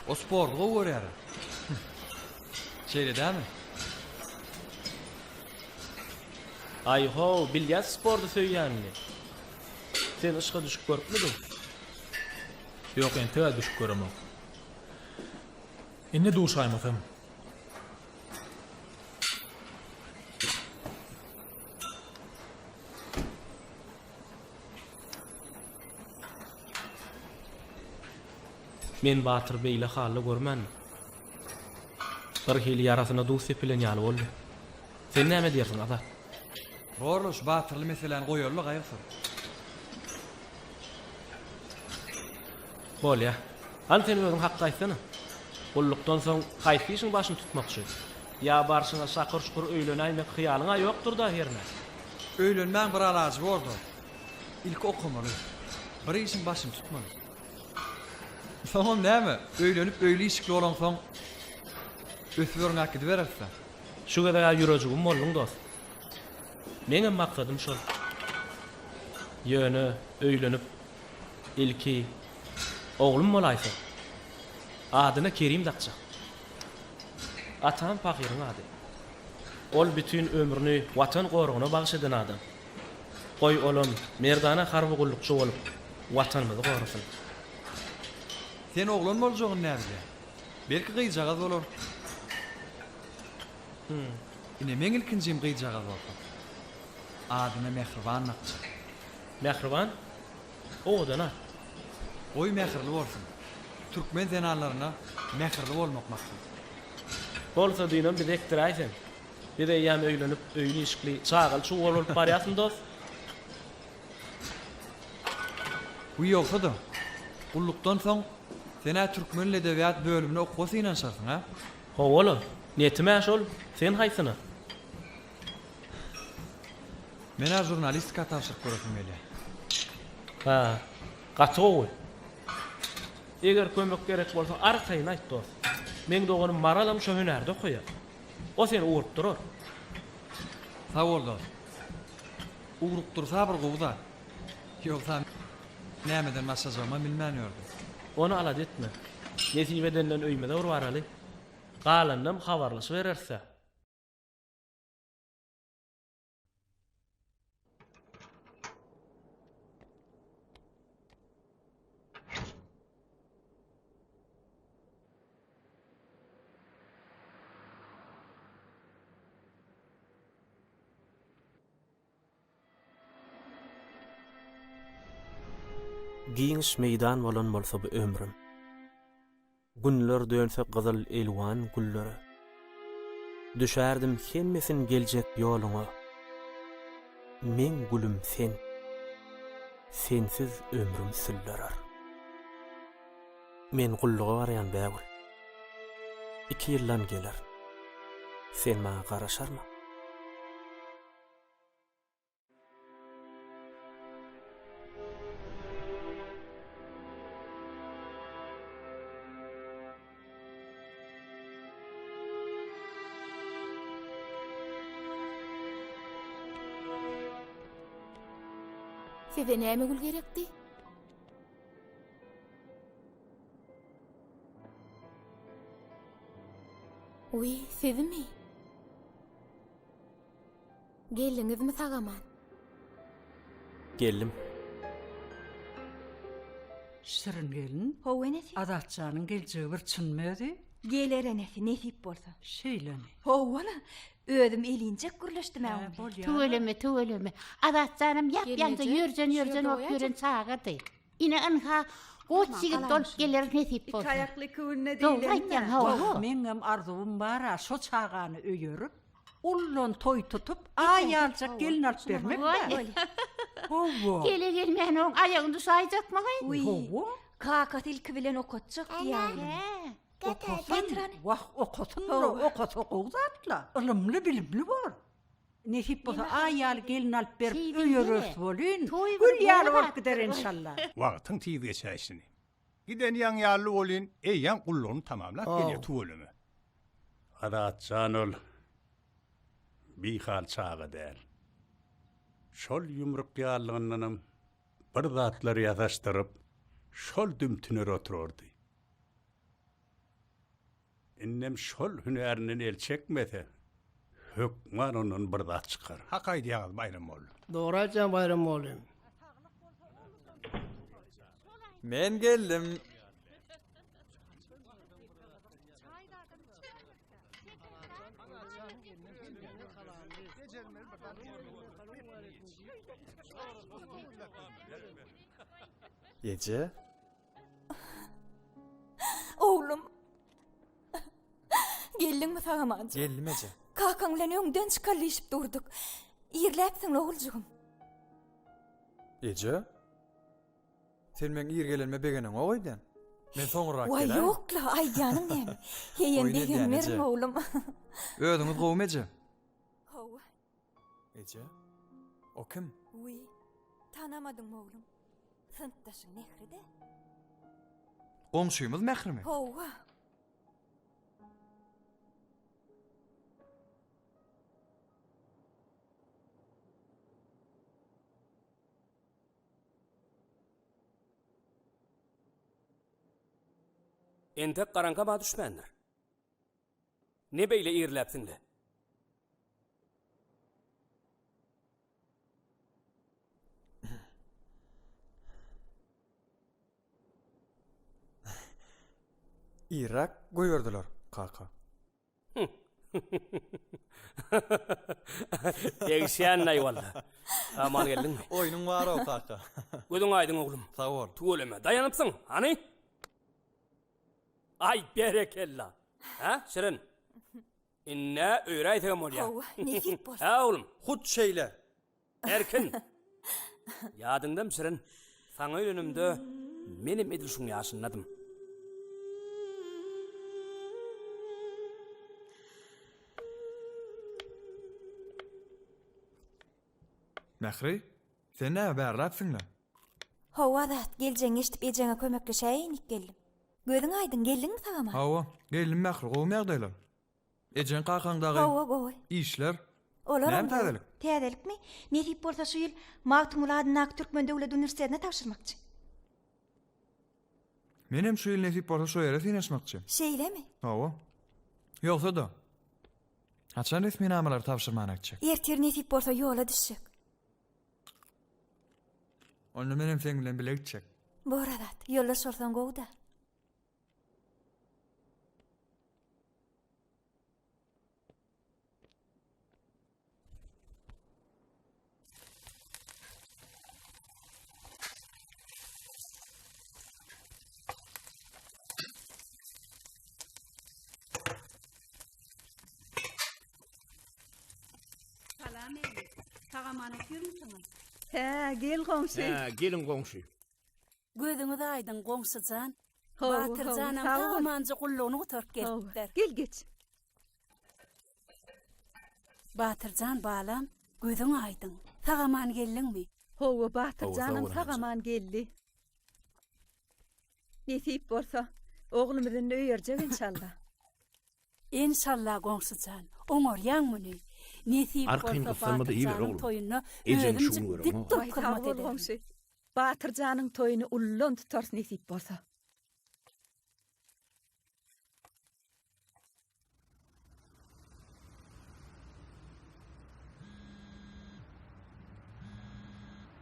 O sporda görýär. Şeýle dämi? Ay ho, bilýär sporda söýýänmi? Sen ışga düşüp görpmidin? Ýok, en tüä düşüp göremem. Inne duşaýmasam. Men Batyr beýle haly görmän. Bir hili ýarasyna duş sepilen ýaly boldy. Sen näme diýersiň Azat? Gorluş Batyrly meseleni goýarly gaýsy. Bolýa. An sen özüň hakda aýtsana. Gullukdan soň haýsy işiň başyny tutmakçy? Ýa barşyňa sakyr-şukur öýlenäýmek hyýalyňa ýokdur da herne. Öýlenmän bir alajy boldy. İlk okumaly. Bir işiň başyny tutmaly. Soňam näme? Öýlenip öýli işikli bolan soň ösbörüň hakdy bererse. Şu kadar ýürejigim bolluň dost. Meňem maksadym şol. Ýöne öýlenip ilki oglum bolaýsa. Adyna Kerim dakjak. Atam pakyryň ady. Ol bütün ömrüni watan gorugyna bagşadan adam. Goý olum merdana harby gullukçy bolup watanymyzy gorusyn. Sen oğlan boljagyň näme? Belki gyýjagaz bolar. Ine meň ilkinjim gyýjagaz bolsa. Adyna Mehriban nakçy. Mehriban? Oğdana. Oy mehirli bolsun. Türkmen zenarlaryna mehirli bolmak maksat. Bolsa diýenem bir ektiraysen. Bir de ýam öýlenip, öýlü işikli, çağıl şu bolup barýasyn dost. Bu ýoksa da. Gullukdan soň sene türkmen edebiyat bölümine okuwasy inanşarsın ha? Ho oğlum, netime şol, sen haýsyna? Mena jurnalistika tapşyryk görüpüm gelýär. Ha, gaçowy. Eger kömek gerek bolsa arkaýyn aýt dost. Men doganym maralam şo hünärde okuýar. O seni uğurup durur. Sağ ol dost. Uğurup dursa bir gowda. Ýoksa nämeden başlajagymı bilmänýärdim. Onu alad etme. Nesibedenden öýmede urwaraly. Galandan habarlaşy bererse. Giňiş meýdan bolan bolsa bu ömrüm. Günler dönse gyzyl elwan gullary. Düşärdim hemmesin geljek ýoluňa. Men gulüm sen. Sensiz ömrüm süllerer. Men gulluga barýan bägül. 2 ýyldan geler. Sen maňa garaşarmy? Size näme gül gerekdi? Uy, sizmi? Geldiňizmi Sagaman? Geldim. Şirin gelin. Howa näsi? Adatçanyň geljegi bir çynmady. Geler enesi nesip bolsa. Şeýleni. Howa özüm elinjek gürleşdim äwin. Tuveleme. Adatçanım ýap-ýança ýörjen okýören çağırdy. Ine anha goçygy dolup geler nesip bolsa. Kayakly künne Doğru aýtýan hawa. Meňem arzuwum bar, şo çağany öýürüp, ullun toy tutup, aýalçak gelin alyp bermek. Howa. Gele men oň aýagyny saýjakma gaý. Howa. Kakat ilki bilen okutjak diýýär. Wah, okutun okuzatla. Ilmli bilimli bor. Nesip bolsa aýal gelin alyp berip öýürüs bolyn. Gül ýaly bolup gider inşallah. Wagtyň tiýip geçäşini. Giden ýan ýaly bolyn, eýýän gulluny tamamlap gelýär tuwulymy. Adatçan ol. Bihal çağı däl. Şol ýumruk ýallygynyň bir zatlar ýazaşdyryp, şol dümtüner otururdy. Innem şol hünerini el çekmese, hökman onun bir zat çıkar. Hakay diýäňiz Bayram ol. Doğru aýtjan Bayram oğlum. Men geldim. Ece? Oğlum. Geldiňmi Sagamancı? Geldim Ece. Kakaň bilen öňden çykarlyşyp durduk. Ýerläpsiň oguljuğum. Ece? Sen men ýergelenme begeniň oýdan. Men soňra Wa gelem. ýokla, aýdýanyň näme? Heýen begenmerim oğlum. Ödüňiz gowum Ece. Howa. Ece? O kim? Uy, tanamadyň oğlum. Sınıfdaşyň Nehride? Komşuýumyz Mehrimi? Howa. Entek karanka ma düşmendir. Ne beyle ýerläpsiňle? Irak goýurdylar, kaka. Değişen nay walla. Aman geldin. Oyunun var o kaka. Gözüň aýdyn oglum. Sağ ol. Tuweleme, daýanypsyň, hani? Ay berekella. Ha, Şirin. Inne öýräýtegem bolýar. Hawa, nesip bolsa. Ha oğlum, Hut şeyle. erkin. Ýadyňdam sirin. Saňa önümde menim edilşiň ýaşynladym. Mehri, sen näme bärläpsiňle? Hawa da geljeň eşdip ejeňe kömekleşäýin geldim. Gözüň aýdyn geldiňmi sagama? Hawa, gelin Mehri, gowy mягdaýlar. Ejen qakandagy Hawa gowy. işler. Olar Näme täzelik? Täzelikmi? Nesip bolsa şu ýyl Magtumul adyna Türkmen Döwlet Uniwersitetine tapşyrmakçy. Menem şu ýyl nesip bolsa şu ýere sinaşmakçy. Şeýlemi? Hawa. Ýoksa da. Haçan resmi namalar tapşyrmanakçy. Ertir nesip bolsa ýola düşjek. Onu menem sen bilen bilekçek. Boradat, ýolda sorsan gowda. Salam eýin. Tagamana kürmüsüňiz? He, gel goňşy. Ha, gelin goňşy. Gözüňiz aýdyn goňşyjan. Hawa, Batyrjanam hawa. tagamanjy gullugyny oturup gelipdir. Gel geç. Batyrjan balam, gözüň aýdyn. Tagaman geldiňmi? Hawa Batyrjanam Hawa, tagaman geldi. Nesip bolsa oglumyzyn öýerjek inşallah. İnşallah goňşyjan. Oňarýan muny. Nesip Arkyn bolsa gysylmady iýer Batyrjanyň oglum. toýuny Ejen özüm şuňy görem, dik ha. tutup hyrmat ederim. goňşy. Batyrjanyň toýuny ullun tutars nesip bolsa.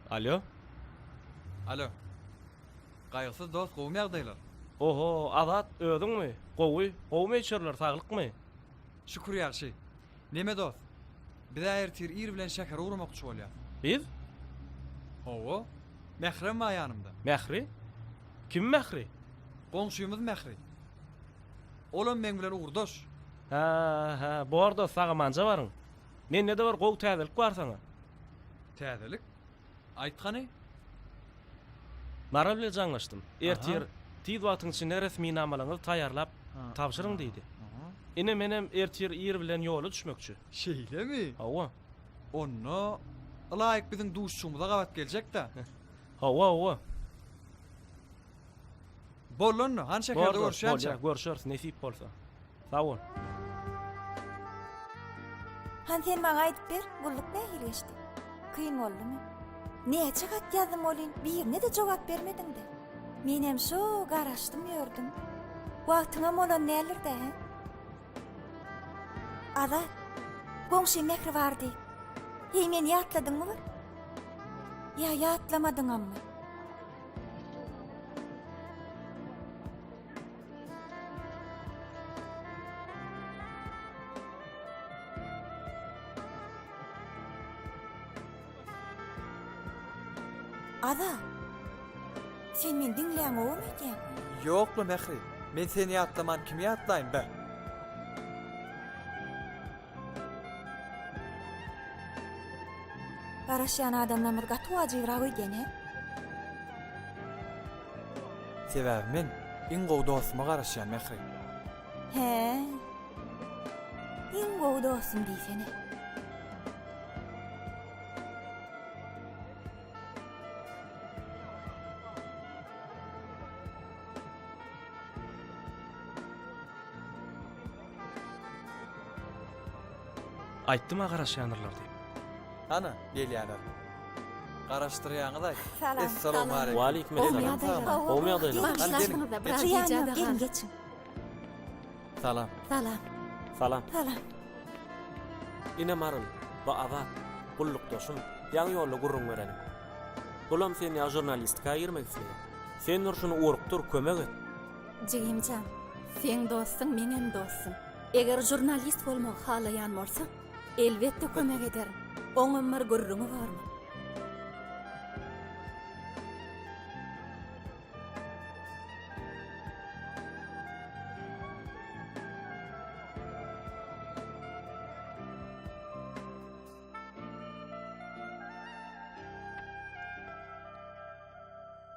Alo? Alo. Gaýgysyz dost, gowy mягdaýlar. Oho, Azat ödüňmi? Gowy, gowy meçerler saglykmy? Şükür ýaxşy. Neme dost? Biz ertir ir bilen şeker uğramakçy bolýar. Biz? Hawa. Mehrem ma ýanymda. Mehri? Kim Mehri? Goňşymyz Mehri. Olam men bilen uğurdaş. Ha, bu arada sagamanja barın. Menne de bar gowy täzelik bar saňa. Täzelik? Aýtgany? Mara bilen jaňlaşdym. Ertir tiz wagtyň içinde resmi namalaňyzy taýýarlap tapşyryň diýdi. Ine menem ertir ir bilen ýola düşmekçi. Şeýlemi? Hawa. Onno laýyk biziň duşçumyza gabat geljek-de. Hawa. Bollanno, han şekerde görüşýänçä. Görüşýäris nesip bolsa. Sag ol. Han sen maňa aýdyp ber, gulluk nähil geçdi? Kıyın boldymy? Neçe gat ýazdym olin, birine de jogap bermediň de. Menem şo garaşdym ýördüm. Wagtyňam bolan nälerdi, he? Ada, goňşy Mehri bardy. Hey, men ýatladyňmy bir? Ya ýatlamadyň amma. Ada, sen men dinläň oňmy edýän? Ýoklu Mehri. Men seni ýatlaman kimi ýatlaýyn be? Garaşýan adamdan bir gaty wajybyrak öýden, he? Sebäbi men iň gowy dostumy garaşýan Mehri. He. Iň gowy dostum diýsene. Aýtdyma garaşýanlar diýip. Ana, gelýärler. Garaşdyrýaňyz aýt. Salam. Assalamu aleykum. Wa aleykum assalam. Gowy mягdaýlar. Gelin geçin. Salam. Salam. Salam. Salam. Ine marul, ba Azat, gullukdaşym, ýaňy ýolda gurrun berenim. Bulam sen ýa jurnalistika girmek isleýär. Sen nurşuny urukdur, kömek et. Jigimjam, sen dostum, menem dostum. Eger jurnalist bolmak halaýan bolsa, elbetde kömek ederim. Oňam bir gurrumy barmy?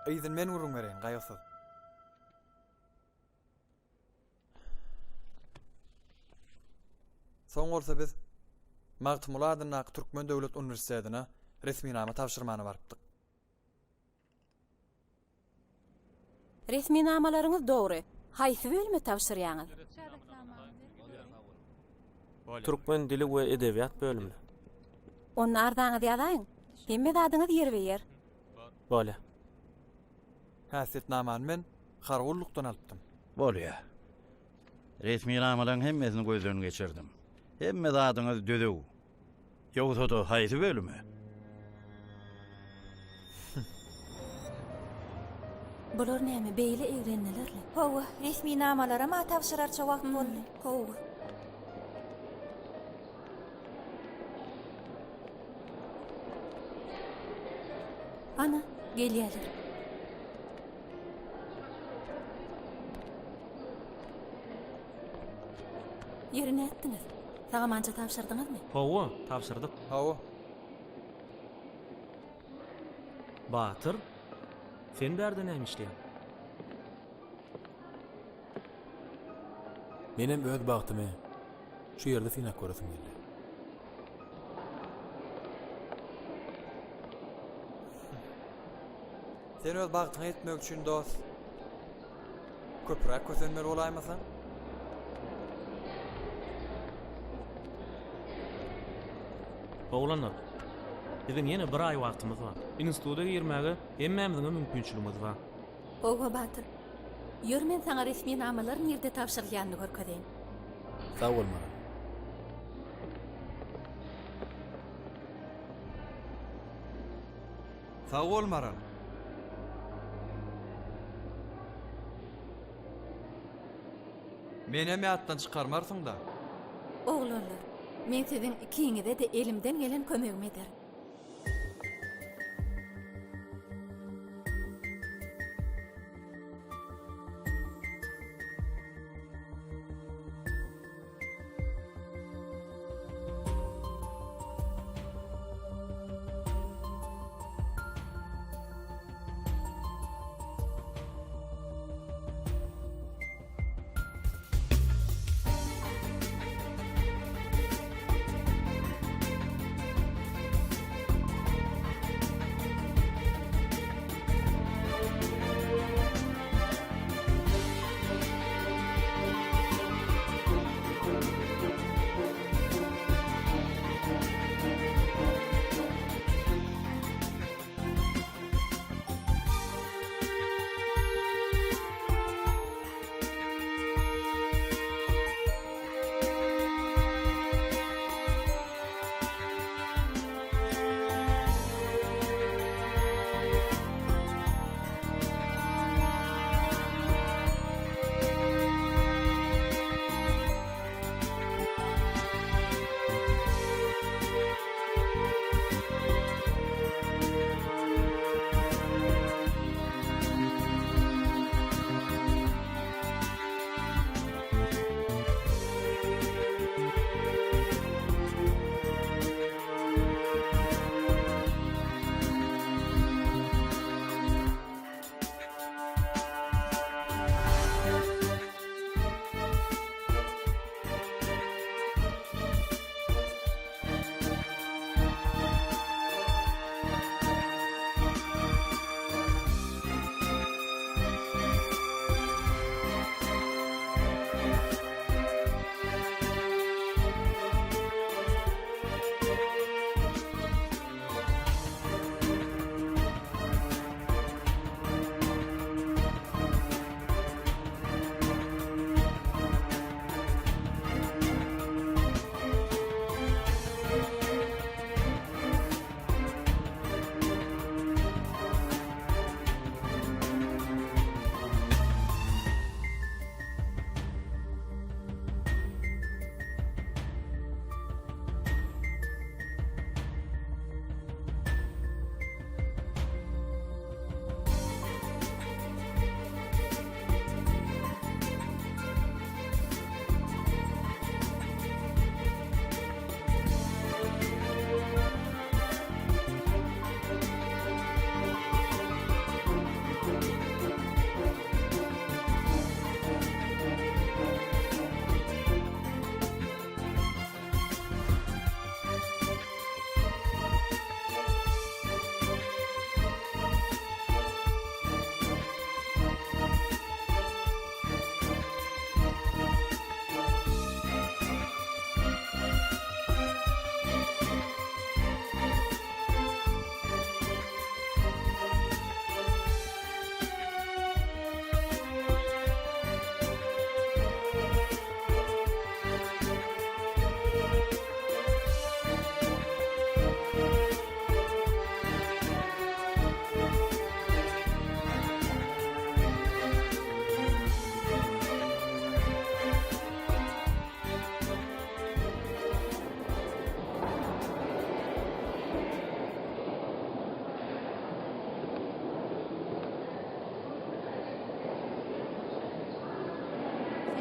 Ýyzyn men urun berýän, gaýysyz. Soň bolsa biz Magtymul adyna Türkmen Döwlet Uniwersitetine resmi nama tapşyrmany barypdyk. Resmi namalaryňyz dogry. Haýsy bölüme tapşyrýaňyz? Türkmen dili we edebiyat bölümü. Onu ardaňyz ýazaýyn. Hemme adyňyz ýerbeýer. Bolýa. Häsiýetnamany men Hargullukdan alypdym. Bolýa. Resmi namalaryň hemmesini gözden geçirdim. Hemme adyňyz Dödew. Ýogsa da haýsy bölüme? Bular näme beýle egrennelerle? Howa, resmi namalara ma tapşyrarça wagt boldy. Howa. Ana, gelýärler. Ýerine etdiňiz. Sağa mança tapşyrdyňyzmy? Howa, tapşyrdyk. Howa. Batyr, sen bärde näme işleýän? Menem öz bagtymy şu ýerde synak göresim geldi. Sen öz bagtyňy etmek üçin dost köpürak kösenmeli bolaýmasaň? Oglanlar, bizim ýene bir ay wagtymyz bar. Institutda girmäge hemmemizin mümkinçiligimiz bar. Howa Batyr. Ýör men saňa resmi namalar nerede tapşyrylýanyny görkezýän. Sag bolma. Sag bolmaran. Meni mäatdan çykarmarsyň da. Oglanlar, men siziň ikiňize de elimden gelen kömegimi ederim.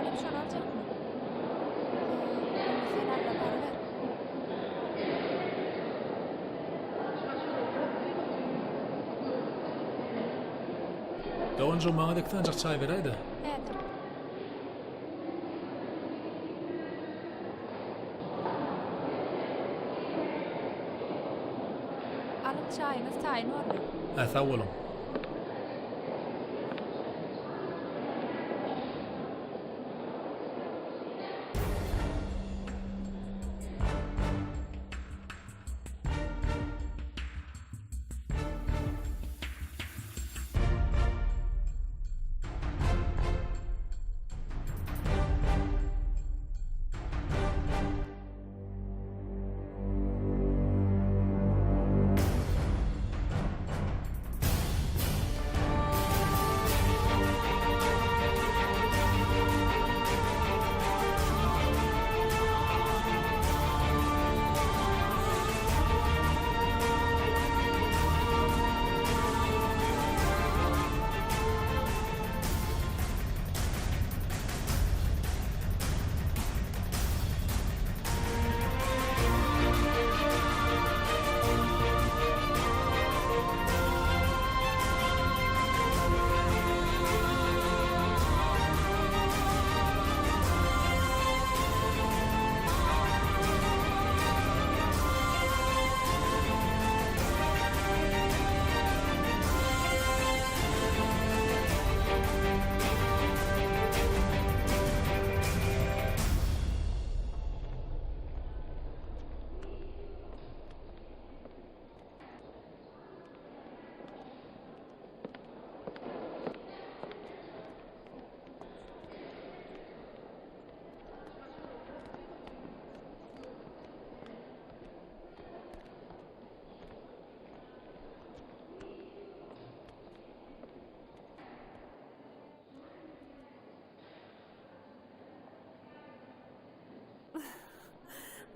Zeynep şol aljakmy? Sen alla barber. Dawunca maňa dekden ancak çay beraydy. Häzir. Alyp çaýymyz taýyn boldy. Ha, sag bolun.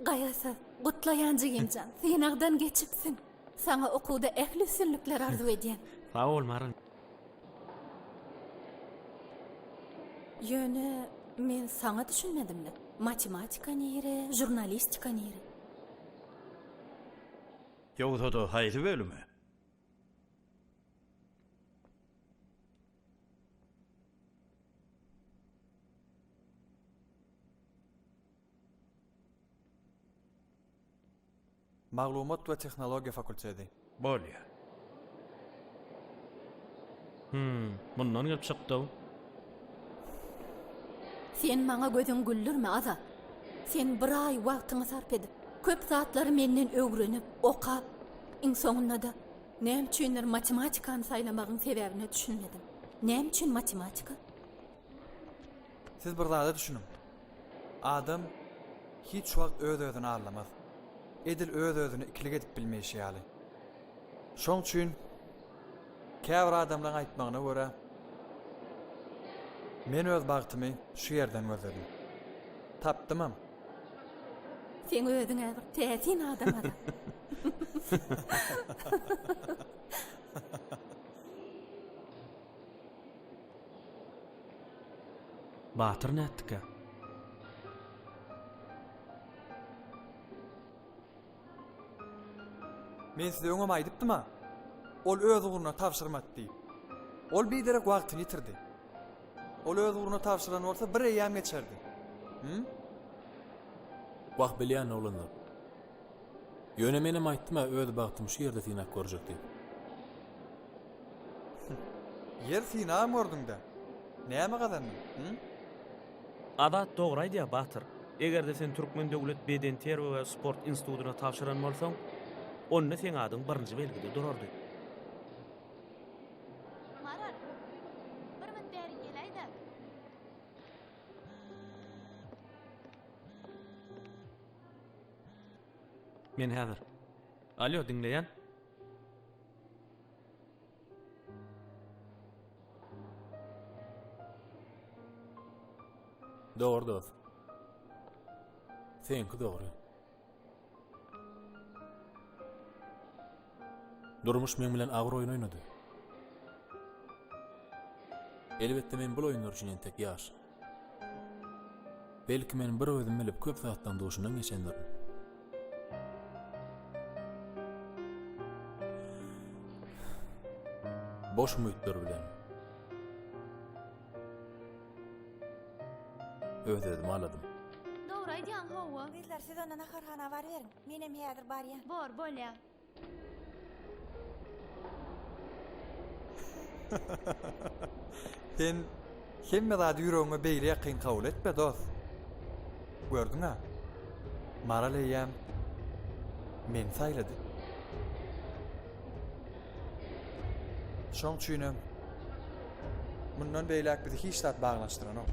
Gaýasy, gutlaýanjy Gemjan, sen agdan geçipsin. Sana okuwda ähli üstünlikler arzu edýän. Sag ol Maryň. Ýöne men sana düşünmedimli. Matematika nere, jurnalistika nere? Ýogsa-da haýsy bölümi? Maglumat we Tehnologiýa fakulteti. Bolýar. Bundan gelip çykdy. Sen maňa gözüň güllürme Azat. Sen bir ay wagtyňy sarp edip, köp saatlary menden öwrenip, okap, iň soňunda da näme üçindir matematikany saýlamagyň sebäbini düşünmedim. Näme üçin matematika? Siz bir zada düşünün. Adam hiç wagt öz-özüni anlamaz. Edil öz-özüni ikilik edip bilmeýär. Şoň üçin käbir adamlaryň aýtmagyna görä men öz bagtymy şu ýerden gözledim. Tapdymam. Sen özüňe bir täsin adam adam. Batyr nätdike? Men size öňe aýdypdym-a? Ol öz uğruna tapşyrmady. Ol biderek wagtyny ýitirdi. Ol öz uğruna tapşyran bolsa bir eýam geçerdi. Wagt bilýän olanlar. Ýöne menem aýtdyma öz bagtym şu ýerde sinak görjek diýip. Yer sinam gördüňde. Näme gazandyn? Adat dogry aýdýar Batyr. Egerde sen Türkmen Döwlet Beden Terbiýe we Sport institutyna tapşyran bolsaň, onda sen adyň birinji belgide durardy. Marar, bir min bäri gelaýda. Men häzir. Alo, dinleýän? Dogry dost. Senki dogry. Durmuş men bilen agyr oýun oýnady. Elbetde men bu oýunlar üçin entek ýaş. Belki men bir özüm bilip köp zatdan doşundan geçendir. Boş müýtler bilen. Ödedim, aladım. Doğru aýdýan hawa. Bizler siz ondan aharhana bar berin. Menem häzir barýan. Bor, bolýar. Sen hemme zady ýüregiňe beýle ýakyn kabul etme dost. Gördüňa? Maral eýem men saýlady. Şoň üçin mundan beýlek bizi hiç zat baglaşdyran o.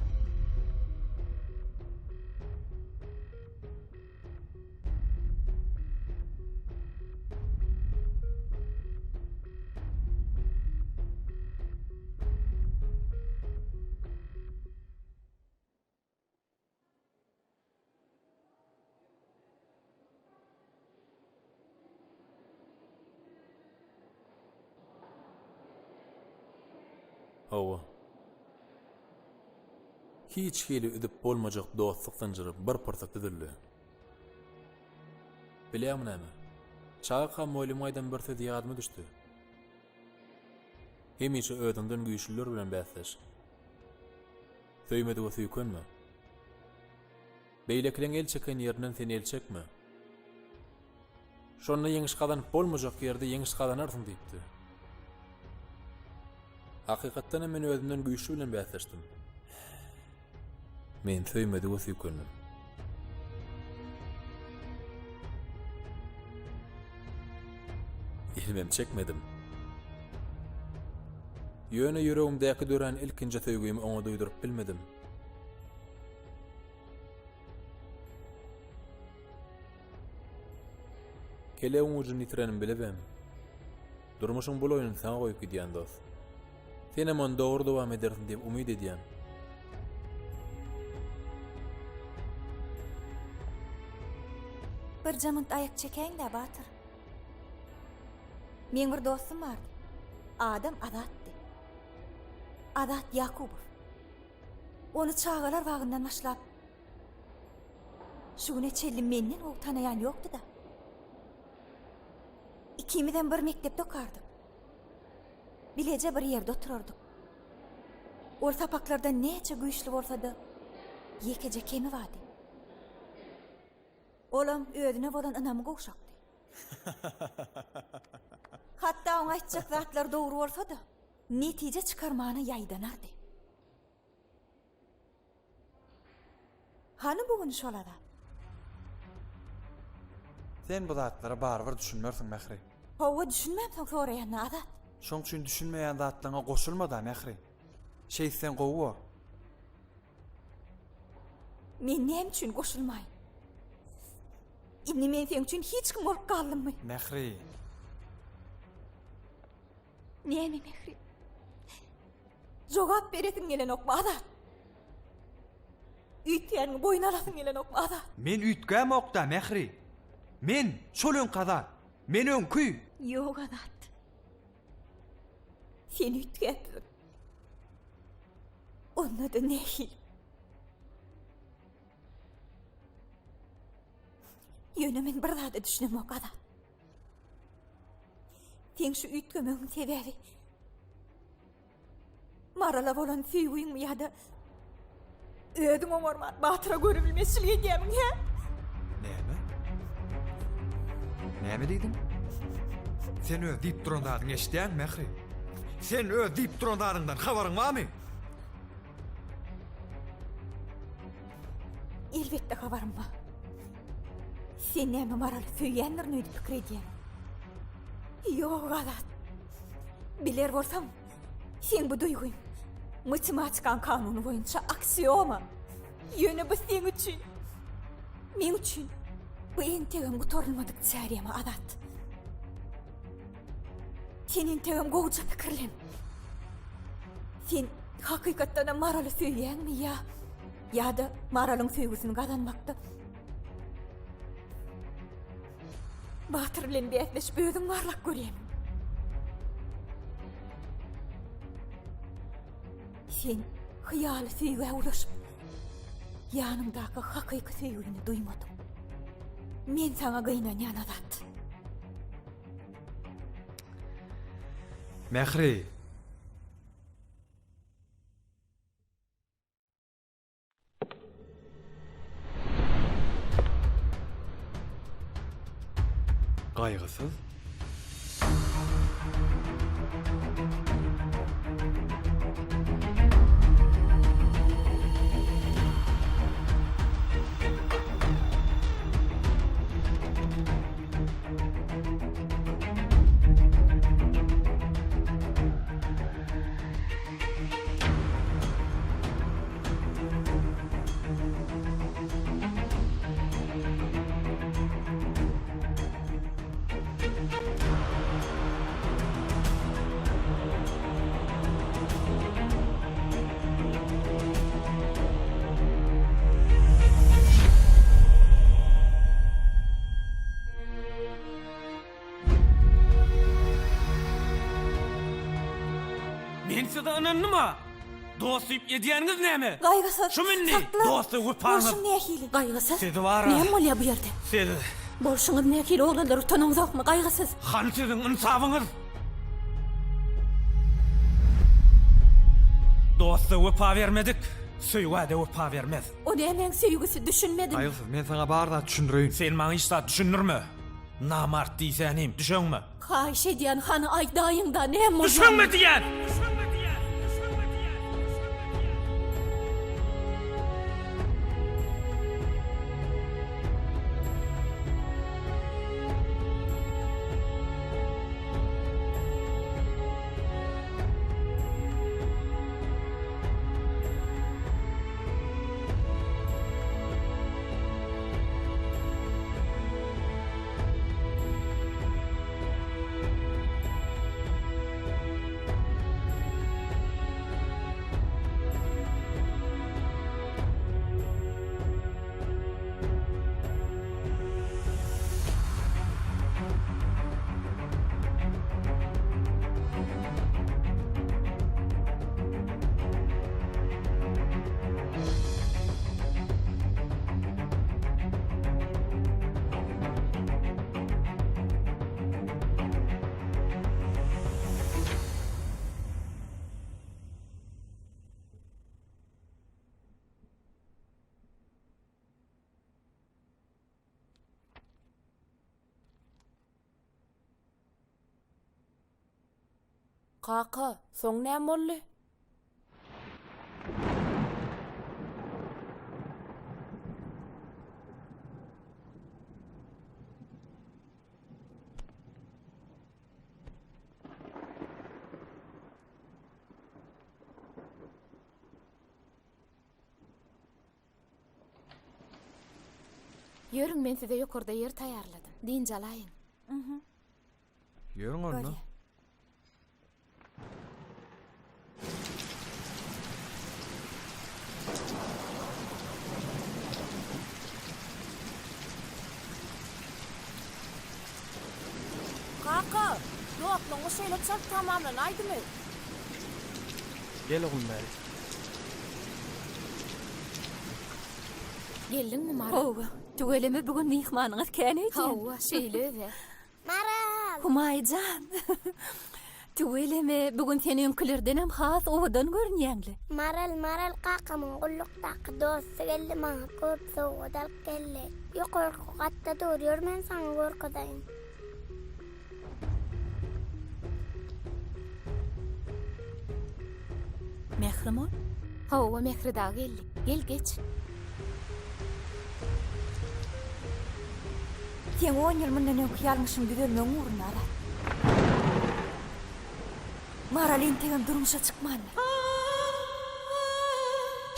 Hawa. Hiç hili üdüp bolmajak dostluk zanjyry bir pırsak düzüldi. Bilýärmi näme? Çağa ham moýlumaýdan bir söz ýadyma düşdi. Hemişe ödünden güýçliler bilen bäsleş. Söýmedi we süýkenme. Beýlekleň el çeken ýerinden seni el çekme. Şonda ýeňiş gazanyp bolmajak ýerde ýeňiş gazanarsyň diýipdi. Hakykatdan men özümden güýçli bilen bäsleşdim. Men söýmedi we süýkendim. Ilmem çekmedim. Ýöne ýüregimdäki dören ilkinji söýgümi oňa duýduryp bilmedim. Keleň ujuny ýitirenim bilebem. Durmuşyň bul oýuny sana goýup gidýän dost. Sen hemen doğru devam edersin diye umid edýän. Bir jamynt ayak çekäň-de Batyr. Men bir dostum bar. Adam Adatdy. Adat Yakubow. Onu çağalar wagyndan başlap. Şuny çellim menden o tanayan ýokdy da. İkimizden bir mektepde okardyk. Bilece bir ýerde oturardyk. Ol sapaklarda neçe güýçli bolsa-da ýekece kemi bardy. Olam ödüne bolan anamy gowşakdy. Hatta oňa aýtjak zatlar dogry bolsa-da netije çykarmany ýaýdanardy. Hany bugün şolada? Sen bu zatlara barbyr düşünmersiň Mehri. Hawa düşünmämsiň soraýan Adat. Şoň üçin düşünmeýän zatlaryňa goşulmada Mehri. Şeýsen gowy. Men näme üçin goşulmaýyn? Inni men sen üçin hiç kim bolup galdymy? Mehri. Näme Mehri? Jogap beresiň gelen okma Adat. Üýtýäniň boýuna alasyn gelen okma Adat. Men üýtgäm okda Mehri. Men şolun qada. Men öňkü. Ýok Adat. Sen üýtgäpdir. Onda da nähil. Ýöne men bir zada düşünem ok Adat. Sen şu üýtgemeň sebebi marala bolan süýgüň ýa-da ödüm omorman Batyra görebilmesçiliği diýemin he? Näme? Näme diýdin? Sen öz diýip durandaryň eşitýän Mehri. Sen öz diýip durandaryňdan habaryň barmy? Elbetde habarym bar. Sen näme maraly süýýändirini öýdüp pikir edýän? Ýok Adat. Biler bolsam, sen bu duýguň matematika kanuny boýunça aksioma. Ýöne bu sen üçin, men üçin bu entegem gutorulmadyk çärema Adat. Senin tegem gowja pikirlem. Sen hakykatdan maraly süýýänmi ýa-da maralyň süýgüsini gazanmakda Batyr bilen bäsleşip özüň barlak görýän. Sen hyýaly süýgüge ulaşyp Yanımdaki hakyky söýgüni duymadym. Men sana gynanýan azat. Mehri. Gaýgysız. Men size ananma. Dostyp ýediňiz näme? Gaýgysız. Şu minni dosty öpýärmi? Bolşun nähili? Gaýgysız. Sizi wara. Näme bolýar bu ýerde? Sizi. Bolşuňyz nähili oglanlar utanyňyz okmy? Gaýgysız. Han siziň insabyňyz. Dosty öpä bermedik. Söýgäde öpä bermez. O nämen söýgüsi düşünmedim. Gaýgysız, men sana barda düşündirýin. Sen maňa işta düşünürmü? Namart diýsänim, düşeňmi? Haýş edýän hany aýdaýynda näme bolýar? Düşeňmi diýen? Kaka, soň näme boldy? Yörüň, men size ýokarda yer taýýarladym. Diň jalaýyň. Yörüň onda. Kaka, yok, o şeýle çap tamamlanaýdymy? Gel oğlum bäri. Geldiňmi Mara? Hawa, tügeleme bugün mihmanyňyz kän edýän? Hawa, şeýle öze. Maral. Humaycan. Tügeleme bugün seni öňkilerden hem has owadan görnýäňli. Maral qakamyň gullukdaky dosty geldi maňa köp sowgat alyp geldi. Ýokarky gatda durýar, men saňa görkezäýin. Mehrimon? Hawa, Mehrida geldi. Gel geç. Sen 10 ýyl mundan öňki ýalňyşyňdy görmeň ugruna ara. Maral entegem durmuşa çykmandy.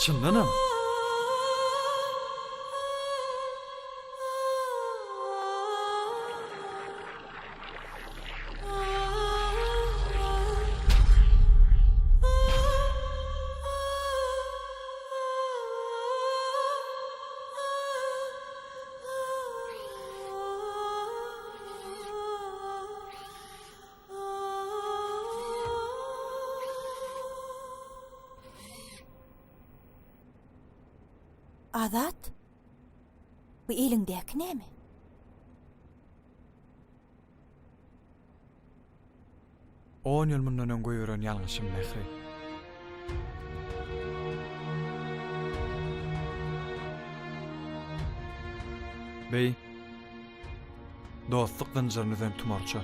Çyndanam. Azat, bu elindeki näme? On yıl mundan ön goýuran ýalňyşym Mehri. Bey, dostluk zynjyrynyzdan tumarça.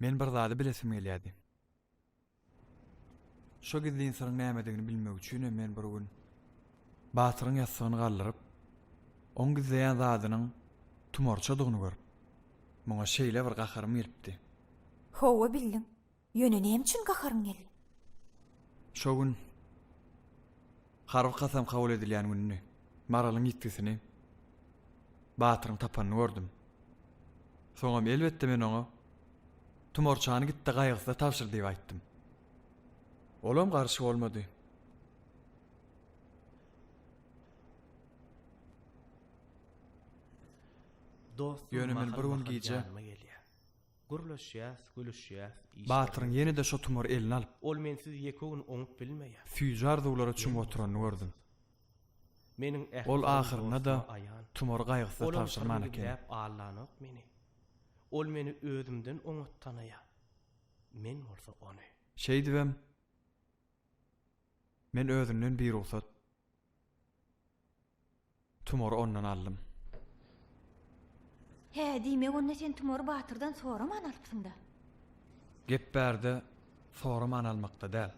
Men bir zady bilesim gelýärdi. Şo gizli insanyň nämedigini bilmek üçin men bir gün Batyryň ýasygyny gallyryp, oň gizleýän zadynyň tumorçadygyny görüp, muňa şeýle bir gaharym gelipdi. Howa bildim. Ýöne näme üçin gaharyň geldi? Şo gün harp kasam kabul edilýän günni, maralyň ýitgisini Batyryň tapanyny gördüm. Soňam elbetde men oňa tumorçany gitdi gaýgysyda tapşyr diýip aýtdym. Olam garşy bolmady. Ýöne men bir gün giýje gurlaşýas, gülüşýas. Batyryň ýene-de şo tumor elini alyp, ol mensiz ýeke gün oňup bilmeýär. Füýjar dowlara çyň oturany gördüm. Meniň ol ahyrynda da tumor gaýgysyda tapşyrman eken. Allanyk meni. Ol meni özümden oňat tanaýar. Men bolsa ony. Şeýdibem. Men özümden bir ruhsat tumoru ondan aldım. He, diýmek onda sen tumoru Batyrdan sonra mı alypsyň da? Gep bärde sonra man almakda däl.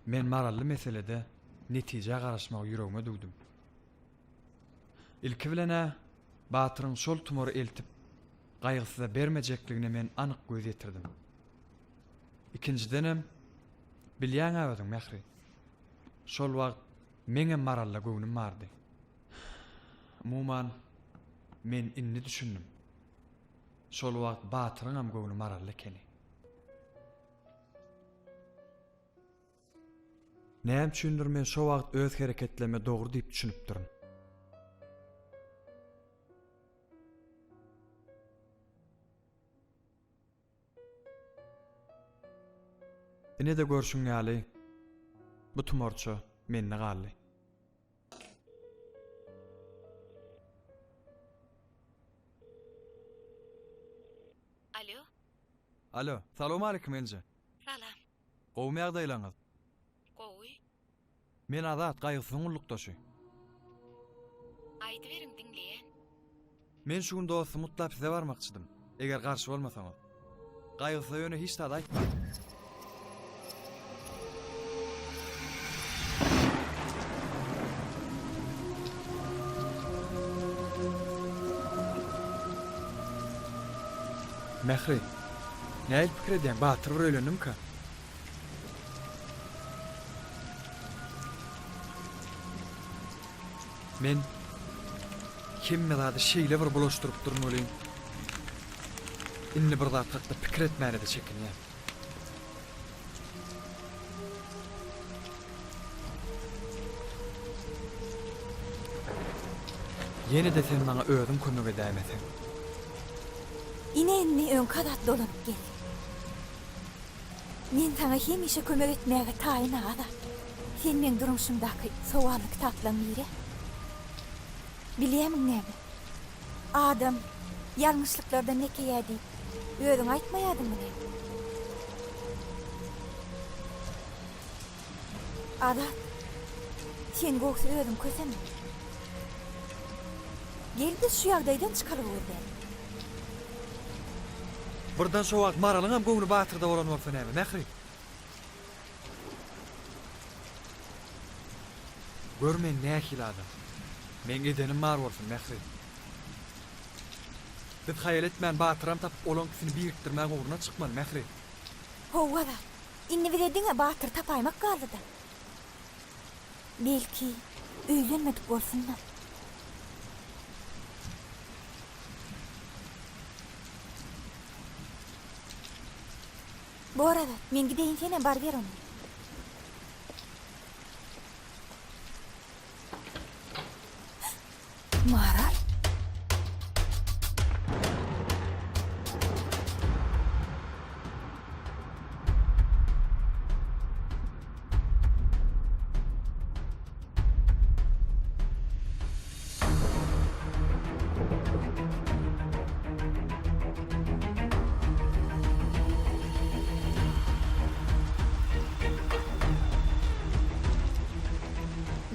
Men marally meselede netije garaşmagy ýüregime duýdum. Ilki bilene Batyryň şol tumoru eltip gaýgysyza bermejekligine men anyk göz ýetirdim. İkincidenem bilýän awadyň Mehri. Şol wagt meňe maralla göwnüm bardy. Umuman men inni düşündüm. Şol wagt Batyryň hem göwnü maralla ekeni. Näme üçindir men şo wagt öz hereketleme dogry diýip düşünüp durun. Ine de görşüň ýaly. Bu tumorça menne gally. Alo. Alo, salam aleykum Elce. Salam. Gowmy ýagdaýlaňyz? Gowy. Men Azat gaýgysyň ulukdaşy. Aýdy beriň diňleýän. Men şu gün dostum mutlap size barmakçydym. Eger garşy bolmasaňyz. Gaýgysy ýöne hiç tada aýtma. Mehri, näil pikir edýäň? Batyr bir ölenimkä? Men kimme zady şeýle bir bulaşdyryp durun bolýan. Inni bir zat hakda pikir etmäne de çekinýär. Ýene de sen maňa özüň kömek edämeseň. Inenni ön kadat dolanyp geldi. Men sana hemişe kömek etmäge taýyn ada. Sen men durmuşymdaky sowaly kitaplarym biri. Bilýärmi näme? Adam ýalňyşlyklardan nekeýärdi. Özüň aýtmaýardymy ne? Ada, sen goýsy özüň kösemi? Gel biz şu ýagdaýdan çykaryp bolýar. Burdan şo wagt maralyň hem göwnü Batyrda bolan bolsa näme, Mehri? Görmen nähil adam. Men edenim mar bolsun Mehri. Biz hayal etmän Batyram tapyp olan kisini birikdirmäge uğruna çykman Mehri. Howa da, Inni bir edine Batır tapaymak kaldı da. Belki öýlenmedik bolsunlar. Bu arada men gideyin sene bar ver onu. Maral.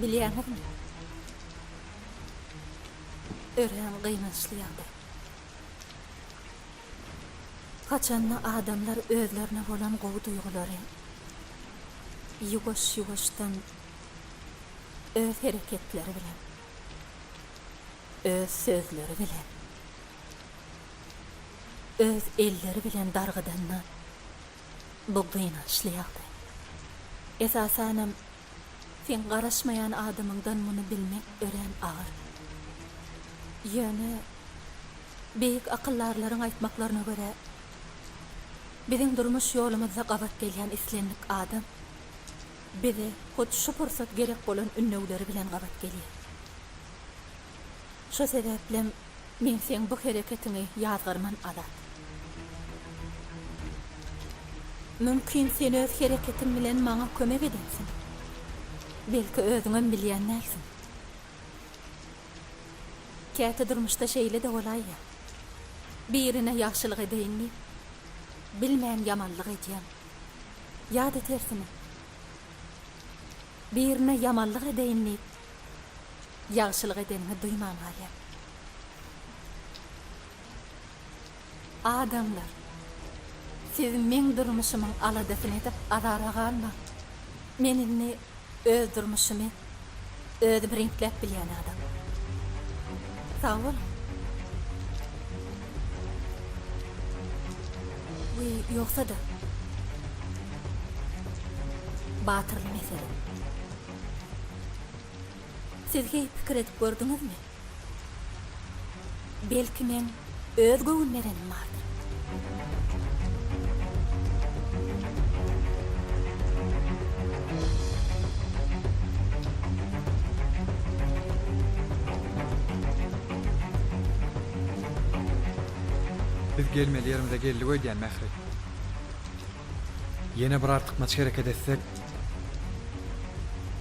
Bilýärmidin? Ören gynançlýardy. Kaçanna adamlar özlerine bolan gowy duýgulary ýuwaş-ýuwaşdan öz hereketleri bilen, öz sözleri bilen, öz elleri bilen dargydanna bu gynançlýardy. Esasanam sen garaşmayan adamından bunu bilmek ören ağır. Ýöne beýik akyllarlaryň aýtmaklaryna göre biziň durmuş ýolumyzda gabat gelýän islenlik adam bize hut şu pursat gerek bolan ünnewleri bilen gabat gelýär. Şo sebeple men sen bu hereketini ýazgyrman alat. Mümkin sen öz hereketin bilen maňa kömek edensin. Belki özüňem bilýän näýsin. Käte durmuşda şeýle de bolay ya. Birine ýaşylyk edeýinni, bilmän yamanlyk edýän. Ýa-da tersine. Birine yamanlyk edeýinni, ýaşylyk edenini duýman galýar. Adamlar, siz men durmuşymyň aladasyny edip azaraganma. Menini öz durmuşymy öz birinklep bilýän adam. Sağ ol. Yoksa da batırlı mesele. Sizge pikir edip gördünüz mü? Belki men öz göwünlerim vardır. Biz gelmeli yerimize geldi öýdýän Mähri. Yine bir artykmaç hareket etsek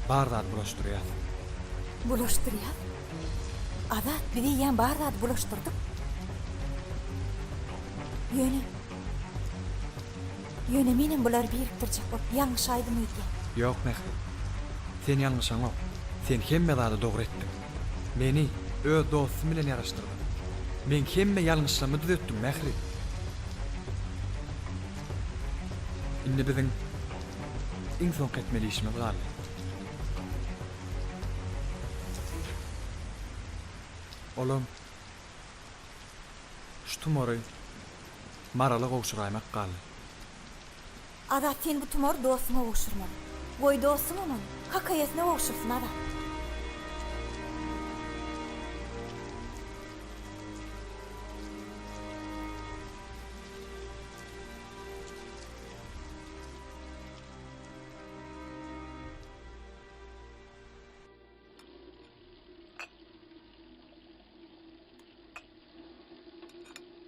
bardat bulaşdyrýar. Bulaşdyrýar? Adat bizi ýan bardat bulaşdyrdyk. Ýöne menen bular birikdirjek bolup ýalňyş aýdym öýdýän. Ýok Mähri. Sen ýalňyşaň ok. Sen hemme zady dogry etdiň. Meni öz dostum bilen ýaraşdyrdyň. Men hemme ýalňyşlamy düzeltdim Mähri. Indi biziň iň soň etmeli işimiz galdy. Olam şu tumory Maraly gowşuraýmak galdy. Adat sen bu tumor dostuňa gowşurman. Goý dostum oman, hakaýatyna gowşursun adat.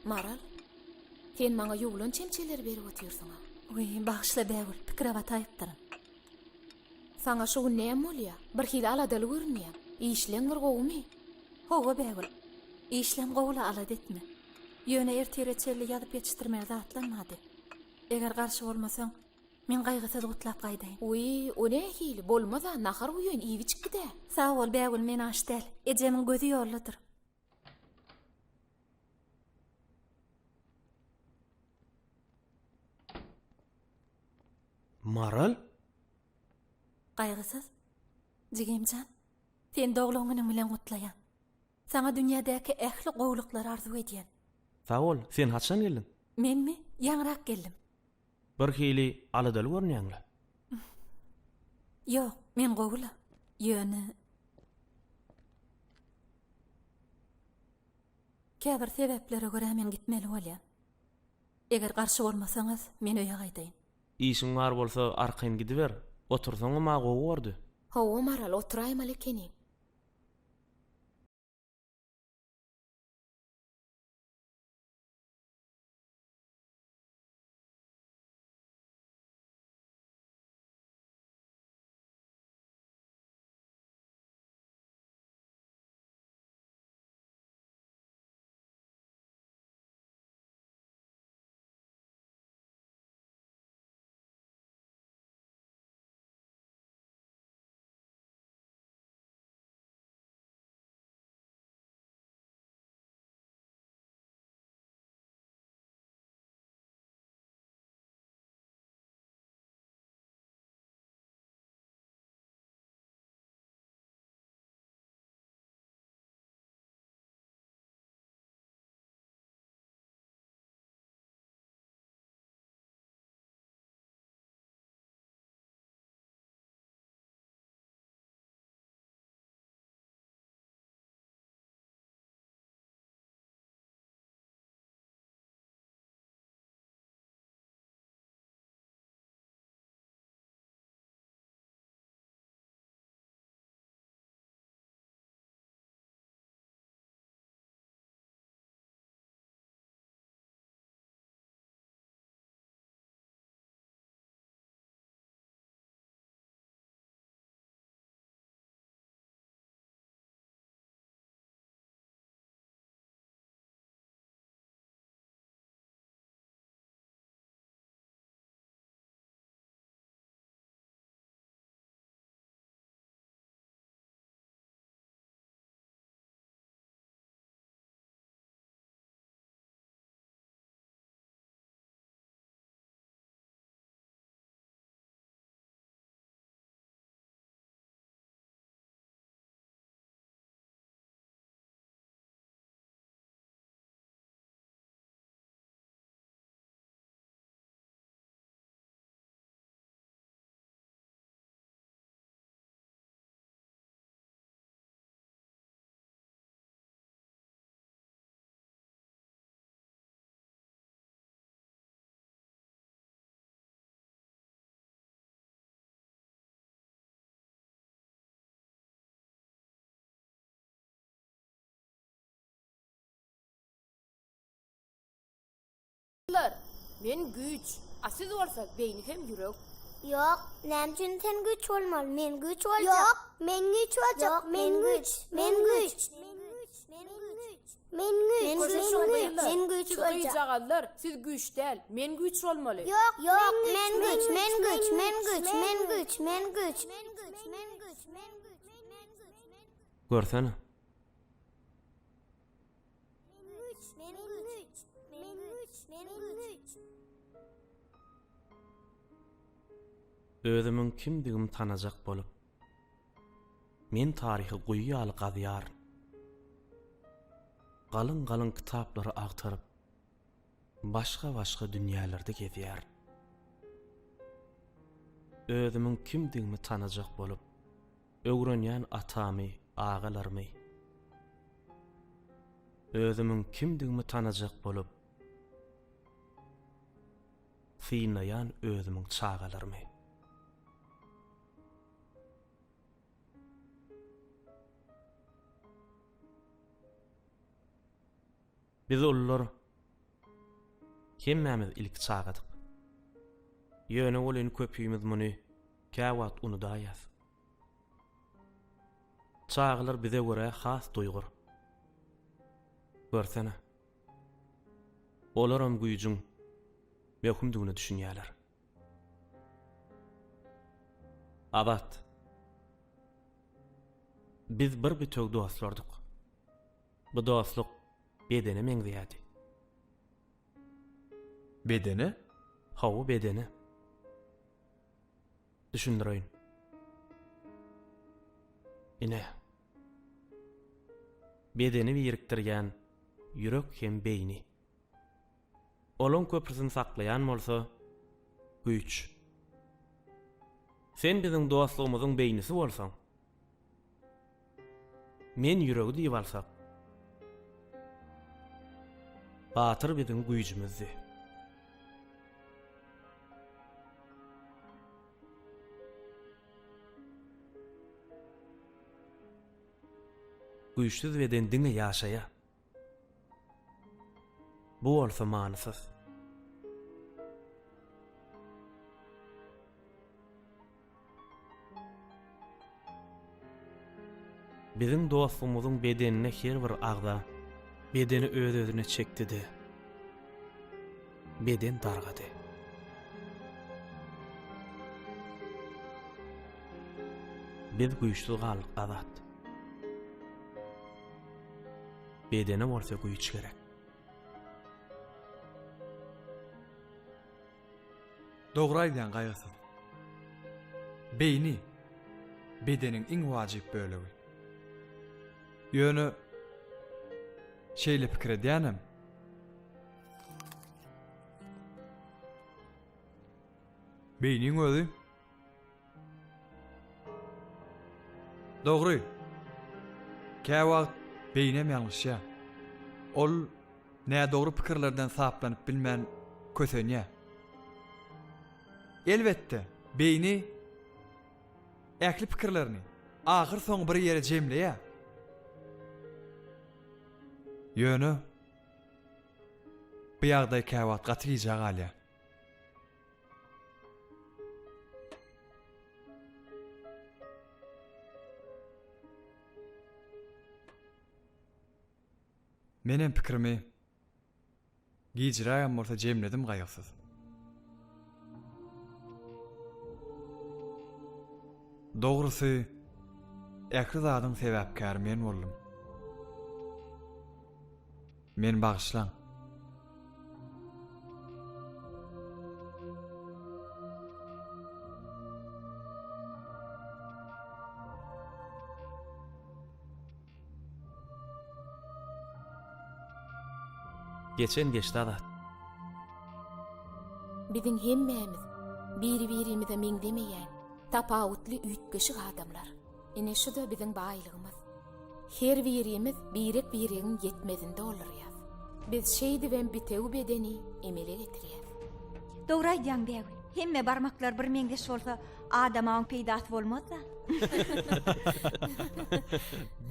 Maral, sen maňa ýoglan çemçeler berip otyrsyň. Bagşla bägül, pikirawat aýtdyryn. Saňa şu näme bolýar? Bir hili aladaly görünýär. Işleň bir gowmy? Howa bägül. Işlem gowla alad etme. Ýöne ertereçelli ýazyp ýetişdirmäge zatlanmady. Eger garşy bolmasaň, men gaýgysyz gutlap gaýdaýyn. O ne hili? Bolmasa nahar uýun iýi çykdy. Sag bol bägül, men aşdal. Ejemiň gözi ýolladyr. Maral? Gaýgysyz. Jigimjan, sen doglagynyň bilen gutlaýan. Sana dünýädäki ähli gowluklary arzu edýän. Sağ ol, sen haçan geldin? Menmi? Ýaňrak geldim. Bir hili alydaly görnýäňli. Yok, men gowula. Ýöne käbir sebeplere görä men gitmeli bolýan. Eger garşy bolmasaňyz, men öýe gaýdaýyn. İşiň bar bolsa arkaň gidiber. Otursaň ma gowy gordy. Hawa maral oturaýym alekeni. Men güç. Asiz bolsa beyni hem ýürek. Yok, nämçin sen güç olmaly, men güç boljak. Yok, men güç boljak, men güç. Men güç boljak. Jagalar, siz güç däl, men güç bolmaly. Yok, men güç. Görsene. Özümün kimdigim tanajak bolup, men tarihi guýýaly gazyar. Galyn kitaplary agtaryp, başga dünýälerde gezýär. Özümün kimdigimi tanajak bolup, öwrenýän atamy, agalarmy. Özümün kimdigimi tanajak bolup, synaýan özümün çagalarmy. Biz ollar hemmämiz ilk çagadyk. Ýöne bolan köpüýimiz muny käwat unudaýas. Çagalar bize görä has duýgur. Görsene. Olaram güýjüň möhümdigini düşünýärler. Abat. Biz bir bütök dostlardyk. Bu dostluk bedene meňzeýärdi. Bedene? Hawa bedene. Düşündirýin. Ine. Bedeni biriktirgen ýürek hem beýni. Olan köprüsini saklayan bolsa, güýç. Sen bizim dostluğumuzun beýnisi bolsaň, men ýüregi diýip alsak, Batyr bizim güýjümizdi. Güýçsiz beden diňe ýaşaýa. Bu bolsa manysyz. Bizim dostluğumuzun bedenine her bir agda, bedeni öz-özüne çekdidi. Beden dargady. Biz güýçsiz galyk azat. Bedene bolsa güýç gerek. Dogry aýdýan gaýgysyz. Beýni bedenin iň wajyp bölegi. Ýöne şeýle pikir edýänem. Beýniň özü dogry. Käwagt beýnem ýalňyşýa. Ol näme dogry pikirlerden saplanyp bilmän kösenýär. Elbetde beýni äkli pikirlerini ahyr soň bir ýere jemleýär. Ýöne bu ýagdaý käwagt gatyjy galýar. Menem pikirimi gijraýan bolsa jemledim gaýyksyz. Dogrusy äkli zadyň sebäpkäri men boldum. Men bagışlaň. Geçen geçdi adat. Biziň hemmämiz biri-birimize meňdemeýän tapawutly üýtgeşik adamlar. Ine şu da biziň baýlygymyz. Her birimiz birek-biregiň yetmezinde olurýar. Biz şeýdi we bitew bedeni emele getirýär. Dogry aýdýan bägül. Hemme barmaklar bir meňdeş bolsa, adamaň peýdasy bolmazda.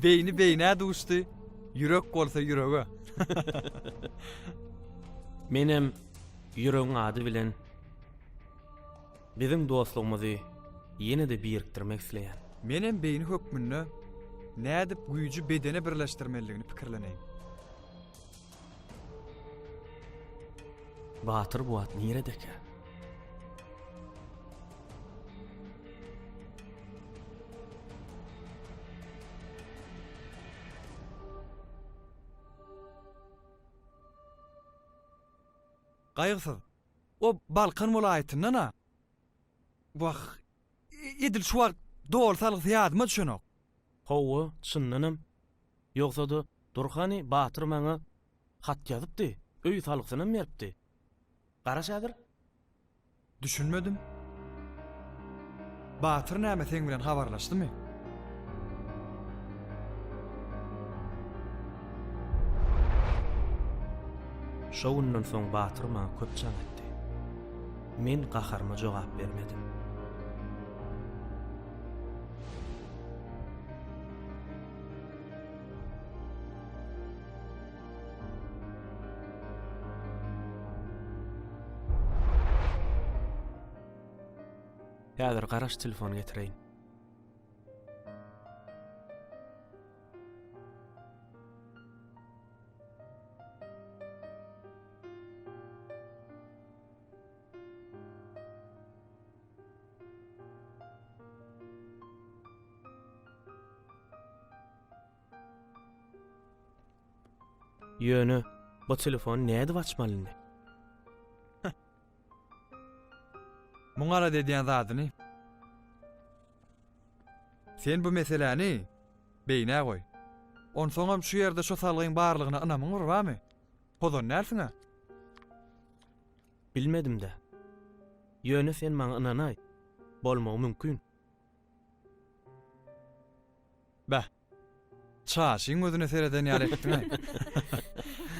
Beýni beýnä duşdy, ýürek bolsa ýürege. Menem ýüregiň ady bilen bizim dostluğumuzy ýene-de birikdirmek isleýän. Menem beýni hökmünde nädip güýjü bedene birleşdirmeligini pikirlenýän. Batyr bu at niredeke? Gaýgysyz. O Balkan welaýatyndan ha. Waq edil şu wagt dol salyk ýadyma düşenok. Howa, çyndanam. Ýogsa da Durhany Batyr maňa hat ýazypdy. Öý salyksyna beripdi. Garaş häzir? Düşünmedim. Batyr näme seň bilen habarlaşdymy? Şowndan soň Batyr maňa köp çaň etdi. Men gaharma jogap bermedim. Häzir garaş telefon getireýin. Ýöne, bu telefon näde açmalyny? Muňara dediýän zadyny. Sen bu meseleni beýne goý. Onsoňam şu ýerde şo salygyň barlygyna ynamyň barbamy? Pozon näsiňe? Bilmedim de. Ýöne sen maňa ynanay. Bolmagy mümkin. Bäh. Çaşyň özüne sereden ýar etdiň ay.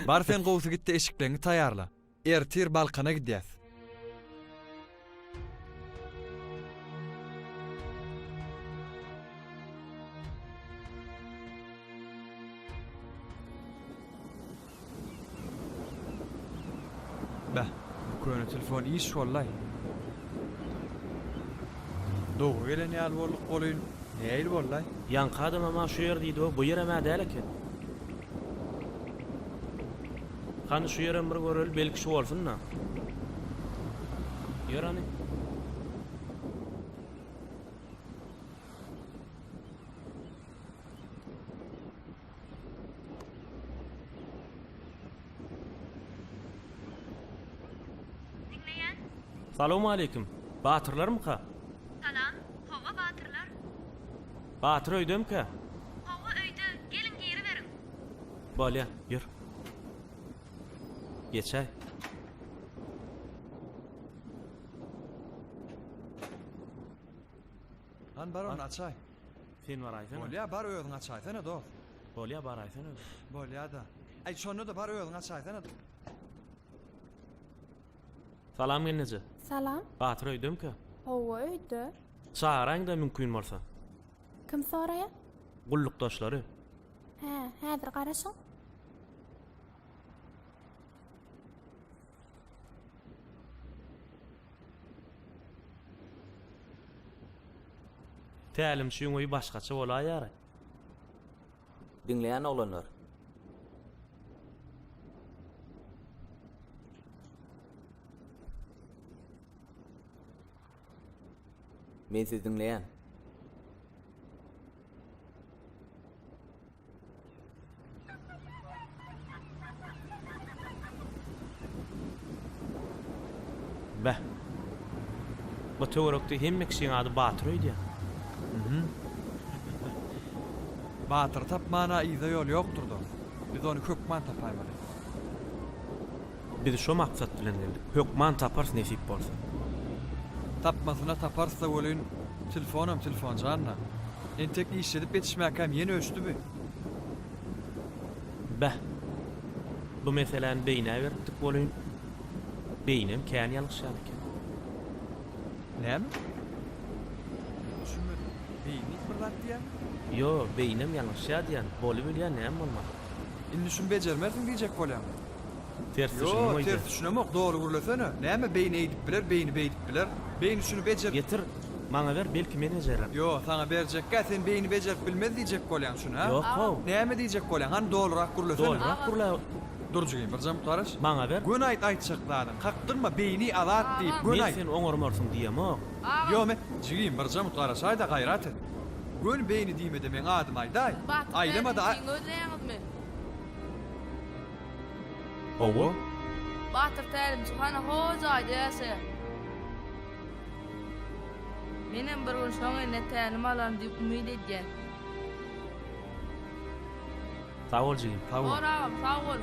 Bar sen gowsy gitdi eşiklerini taýarla. Ertir balkana gidýäs. Bäh, bu köne telefon iş bollay. Doğru gelen ýaly bolluk bolýyn. Näil bollay? Ýanky adam ama şu ýer diýdi, bu ýer emä däl eken. Hani şu ýerem bir görel, belki şu bolsun-na. Ýörani. Salamu aleykum. Batırlar mı ka? Salam, hova batırlar. Batır öýdem ka? Hova öýde, gelin geri verin. Bolýa, ýür. Geçäy. Han bar onu açay. Sen var aýsana. Bolýa bar özüň açaýsana dost. Bolýa bar aýsana. Bolýa da. Ay şonu da bar özüň açaýsana. Salam gelnece. Salam. Batır öýdem ka? Hova öýde. Çağıraň da mümkin bolsa. Kim soraya? Gullukdaşlary. Häzir garaşyň. Tälim şuňy başgaça bolaýar. Dinleyen olanlar. Men sizi dinleyen. Bäh. Bu töwerekde hemmek şeň ady Batyr öýdi. Batır tapmana ýa ýol ýokdur da. Biz onu kökman tapaýmaly. Biz şu maksat bilen geldik. Hökman tapars nesip bolsa. Tapmasyna taparsa bolýan telefon janna. Entek iş edip betişmäkem ýene öçdübi. Bäh. Bu meseleni beýne berdik bolýan. Beýnem kän ýalgyşýar eken. Näme? Düşünmedim. Beýni bir zat diýen? Yo, beýnem ýalgyşýar diýen. Bolup bilýän näme bolmady. Indi şunu bejermersiň diýjek bolýan. Ters düşünmek Yo, ters düşünmek doğru gurlasana. Näme beýni edip biler, beýni beýdip biler. Beýni şunu bejer. Getir. Maňa ber, belki men ejerim. Yo, sana berjekkä sen beýni bejerip bilmez diýjek bolýan şunu ha? Yok, ho. Näme diýjek bolýan? Han dolurak gurlasana. Dolurak gurla. Durjugyn bir jam taraş. Maňa ber. Gün aýt aýtjaklaryn. Kakdyrma beýni alat diýip gün aýt. Men sen oňormarsyn diýemok. Yo, men jigyn bir jam taraş aýda gaýrat et. Gün beýni diýmede men adym aýday. Aýlamada. Owo? Batır tälim çyhana hojay däse. Menem bir gün şoňa netänim alan diýip umyd edýän. Sag bol jigyn. Sag bol.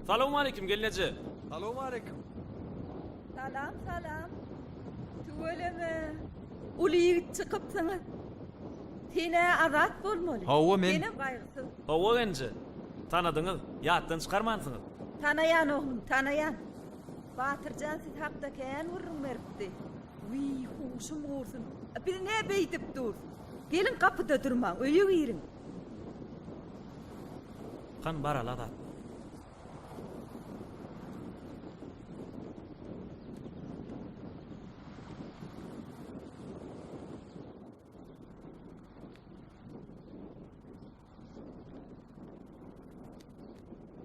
Salamu aleykum gelnece. Salamu aleykum. Salam. Tuweleme. Uly ýigit çykypsyňyz. Sene azat bolmaly. Hawa men. Menem gaýgysy. Hawa gençe. Tanadyňyz, ýatdan çykarmansyňyz. Tanayan oğlum, tanayan. Batyrjan siz hakda kän urrun beripdi. Wy, hoşum bolsun. Bir ne beýdip dur. Gelin kapyda durmaň, öýe girin. Kan barala da.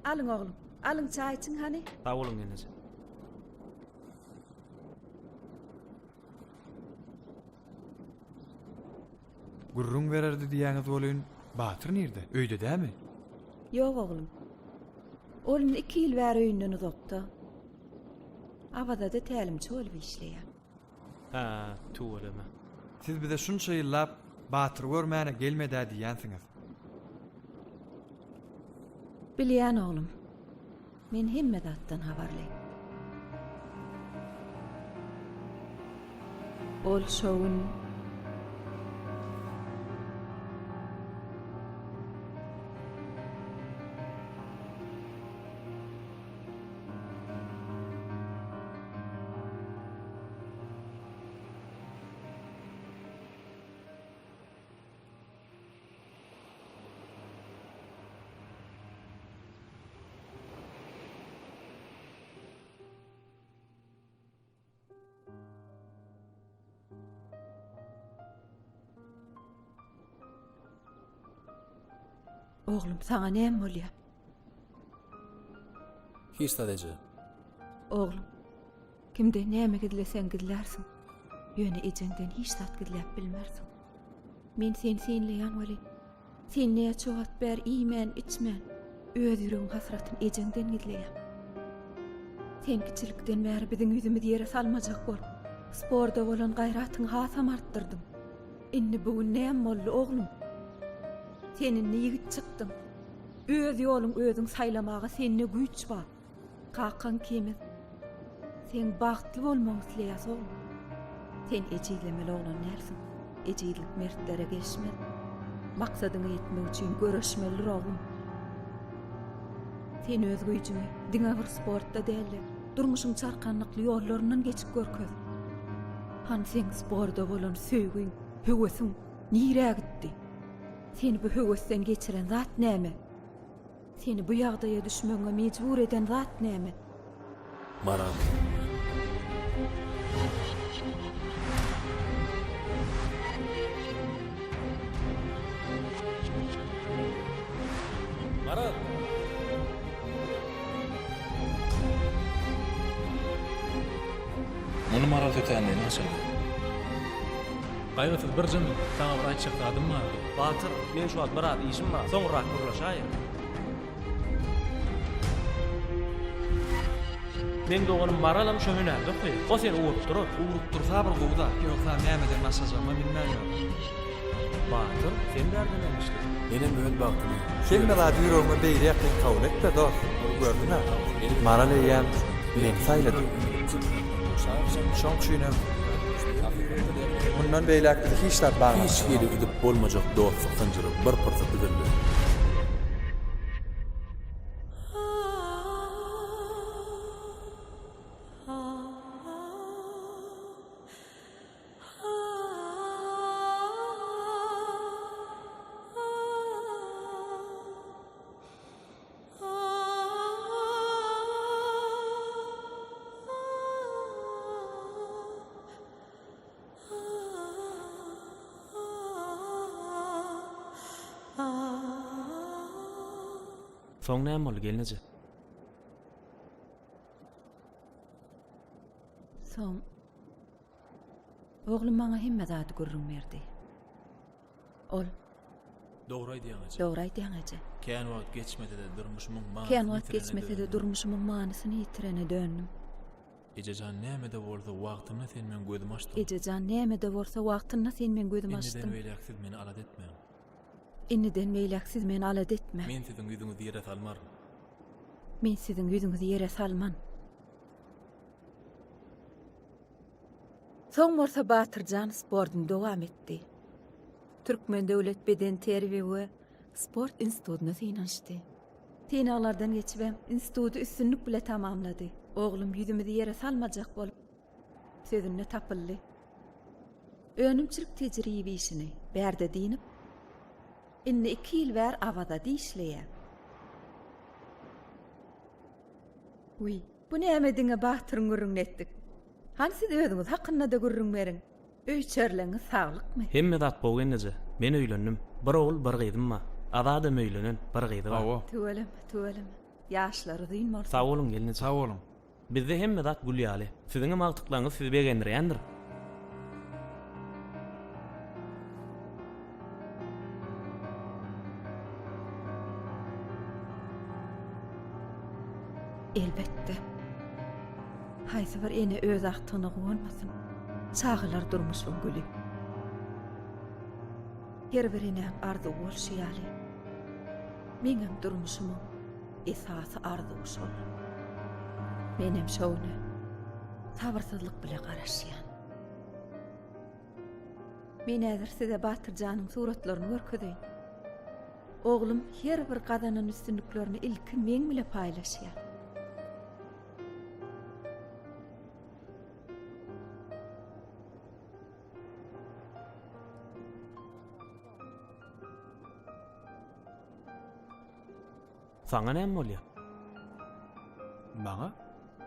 Alın oğlum, alın çay için hani. Sağ olun gençe. Gurrun bererdi diýäňiz bolýan. Batyr nerede? Öýde dämi? Yok oğlum. Oğlum 2 ýyl bäri öýünden uzakda. Abada da tälimçi bolup işleýär. Ha, tuweleme. Siz bize şunça ýyllap Batyr görmäne gelmedi diýänsiňiz. Bilýän oglum. Men hemme zatdan habarlyň. Ol şowun Oglum sana näme bolýar? Hiç sadece. Oglum, kimde näme gidilesen gidlersin. Ýöne ejeňden hiç zat gidläp bilmersin. Men sen senleýän wali. Sen näme çowat ber iýmen, içmen. Öz ýüregiň hasratyny ejeňden gidleýär. Sen kiçilikden bäri biziň ýüzümizi ýere salmajak bol. Sporda bolan gaýratyňy hasam artdyrdyň. Inni bugün näme boldy oglum? Senin ýigit çykdyň. Öz ýoluň özüň saýlamaga sende güýç bar. Kakan kimiz? Sen bagtly bolmagy isleýäs oglum. Sen ejizlemeli oglan näersiň? Ejizlik mertlere geçmez. Maksadyňa ýetmek üçin göreşmelidir oglum. Sen öz güýjüňi diňe bir sportda däl, durmuşyň çarkanlykly ýollaryndan geçip görköz. Han sen sporda bolan söýgüň, höwesiň nirä gitdi? Seni bu höwesden geçiren zat näme? Seni bu ýagdaýa düşmege mejbur eden zat näme? Maram. Maram. Muny maral tötänden açyl. Gaýgasyz bir jym taňa bir aýtjak adym bar. Batyr, men şu wagt biraz işim bar. Soňra gurlaşaýyn. Men doganym maralam şu hünärde goý. O seni uwurup durar. Uwurup dursa bir gowda. Ýoksa näme masajyma bilmän. Batyr, sen berden emişdi. Benim öň bagtymy. Kelme zat ýüregime beýle ýakyn kabul etdi dost. Gördüňmi? Maral eýän men saýlady. Şoň düşünem. Bundan beýlekde hiç zat bar. Hiç ýeri gidip bolmajak dostlyk synjyry bir pırsat bidirdi. Soň näme bol gelneje? Soň oglum maňa hemme zat gurrun berdi. Ol Dogry aýdýaňyjy. dogry aýdýaňyjy. Kän wagt geçmedi de durmuşyň many. Kän wagt geçmese de durmuşyň manysyny ýitirene döndüm. Ejejan näme de bolsa wagtymy sen men gözüm açdym. Ejejan näme de bolsa wagtyna sen men gözüm açdym. Indi beýleksiz meni alat etme. Inniden meýleksiz meni alat etme. Men siziň ýüzüňizi ýere salmarym. Men siziň ýüzüňizi ýere salman. Soň bolsa Batyrjan sportyny dowam etdi. Türkmen Döwlet Beden Terbiýe we Sport institutyna synanşdy. Tinalardan geçibem institutu üstünlük bile tamamlady. Oglum ýüzümizi ýere salmajak bolup sözüne tapyldy. Önümçilik tejribe işini berde dinip inni 2 ýyl bär awada diýişleýär. Uy, bu näme diňe Batyryň gurrun etdik? Hansı özüňiz hakynda da gurrun beriň? Öý çörleňiz saglykmy? Hemme zat bolgenneje. Men öýlendim. Bir ogul bir gyzym bar. Ada da möýlenen bir gyzy bar. Töwelim. Ýaşlary dyn bolsa. Sag bolun gelneje. Sag bolun. Bizde hemme zat gulýaly. Siziň magtyklaryňyz sizi begendirýändir. Elbette. Haýsy bir ene öz aktyny gowanmasyn. Çağılar durmuşyň gülü. Her birine ardy bolşýaly. Meňem durmuşymy esasy arzuwy şol. Menem şowna sabyrsızlyk bilen garaşýan. Men häzir size Batyrjanyň suratlaryny görkedeýin. Oglum her bir gadanyň üstünliklerini ilki men bilen paýlaşýar. Saňa näme bolýar?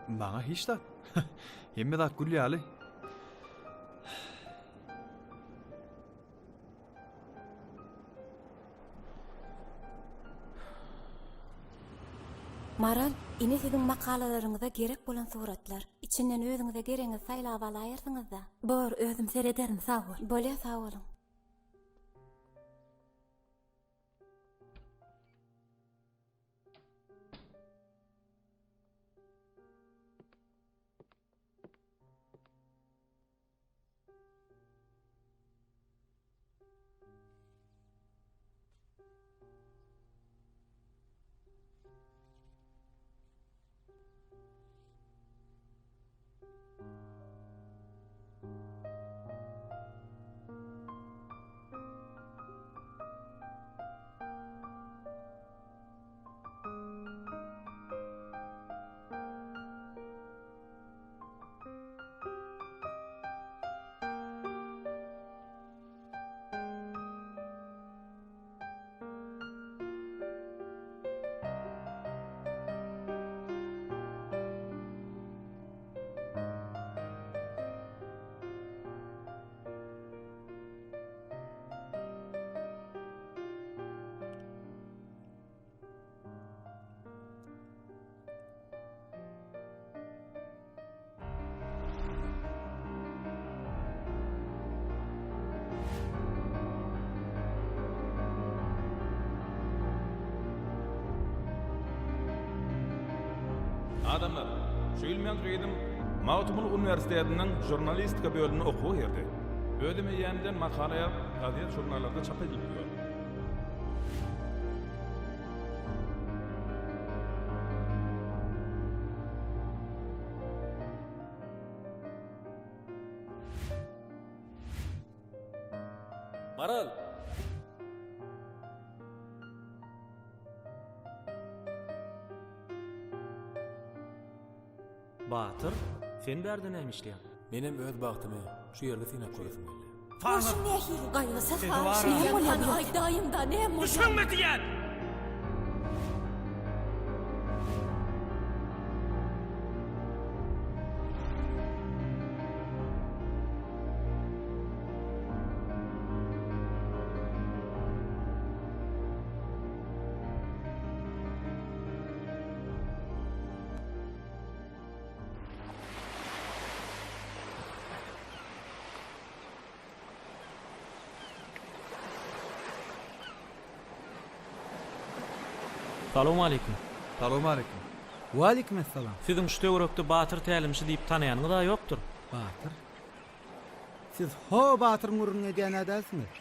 Maňa hiç da. Hemme da gülýäli. Maral, ine sizin makalalaryňyza gerek bolan suratlar, içinden özüňize gereňi saýlap alaýarsyňyz da. Bor, özüm serederim, sağ ol. Bolýa, sağ olun. Adamlar, şu ilmen gıydım Mautumul Üniversitesi'nin jurnalistika bölümünü okuw herdi. Ödeme ýandan makalaya gazet jurnallarda çap edilýär. Maral. Batyr, sen berde näme işleýän? Menem öz bagtymy şu ýerde sine koýasym geldi. Boşun nähil gaýgysy Seni faş. var ya. Ne bolýar? Aýdaýymda näme bolýar? Düşüňme diýen! Salamu aleykum. Salamu aleykum. Wa aleykum assalam. Siziň şu töwerekde Batyr tälimçi diýip tanaýanyňyz da ýokdur. Batyr. Siz ho Batyryň urunny diýen adamsınız.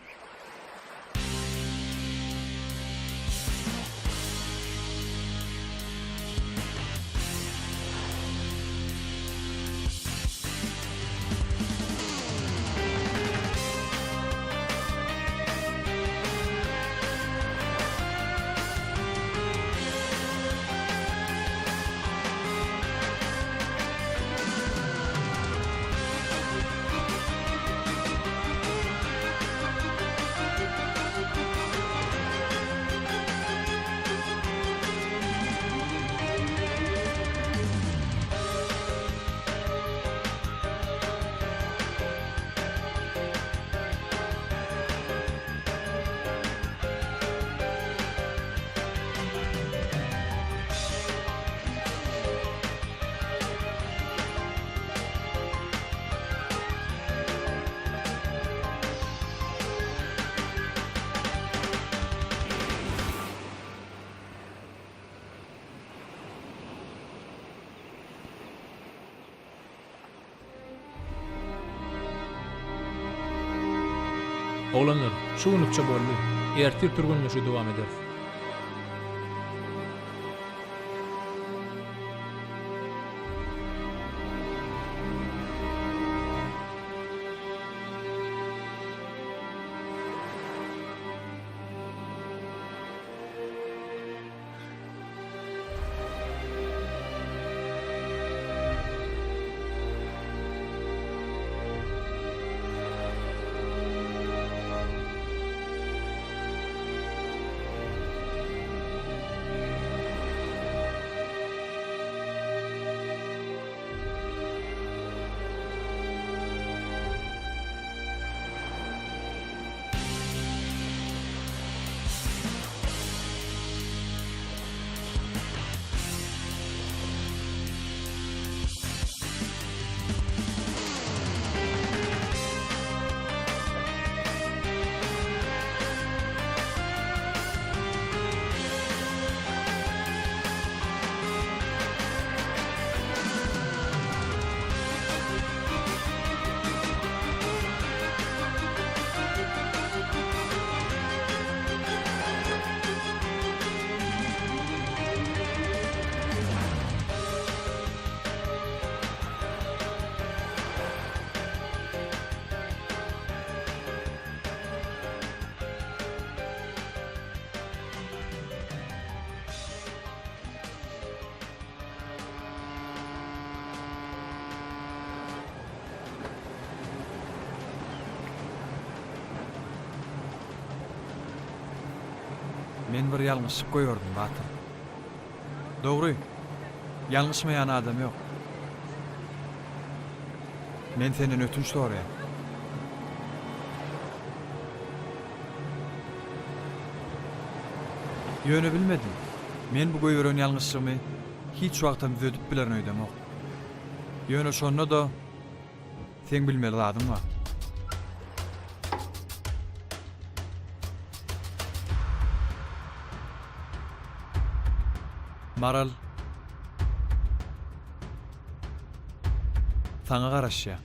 Oğlanlar, şu unutça boldy. Ertir turgunly şu dowam eder. Men bir ýalňyşlyk goýardym Batyr. Dogry. Ýalňyşmaýan adam ýok. Men senden ötünç soraýam. Ýöne bilmedim. Men bu goýberen ýalňyşlygymy hiç wagtam düzedip bilen öýdemok. Ýöne şonda da sen bilmeli adyňa. Maral sana garaşýa.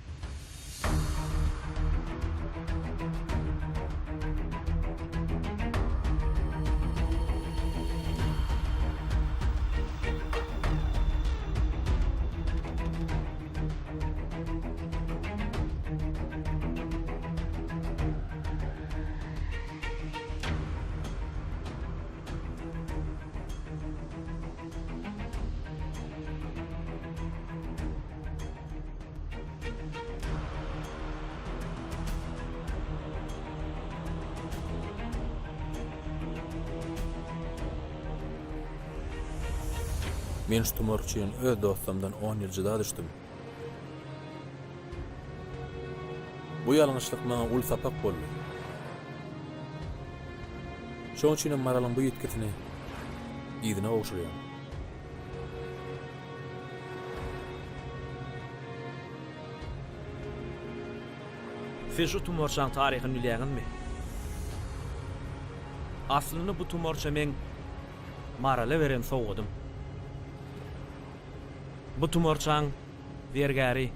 Men şu tumorçyň öz dostumdan 10 ýyl jyda düşdüm. Bu ýalňyşlyk maňa ul sapak boldy. Şoň üçin Maralyň bu ýetkisini ýygyna oşurýar. Siz şu tumorçaň taryhyny bilýärmi? Aslyny bu tumorça men Marala beren sowgadym. Bu tumorçaň bergäri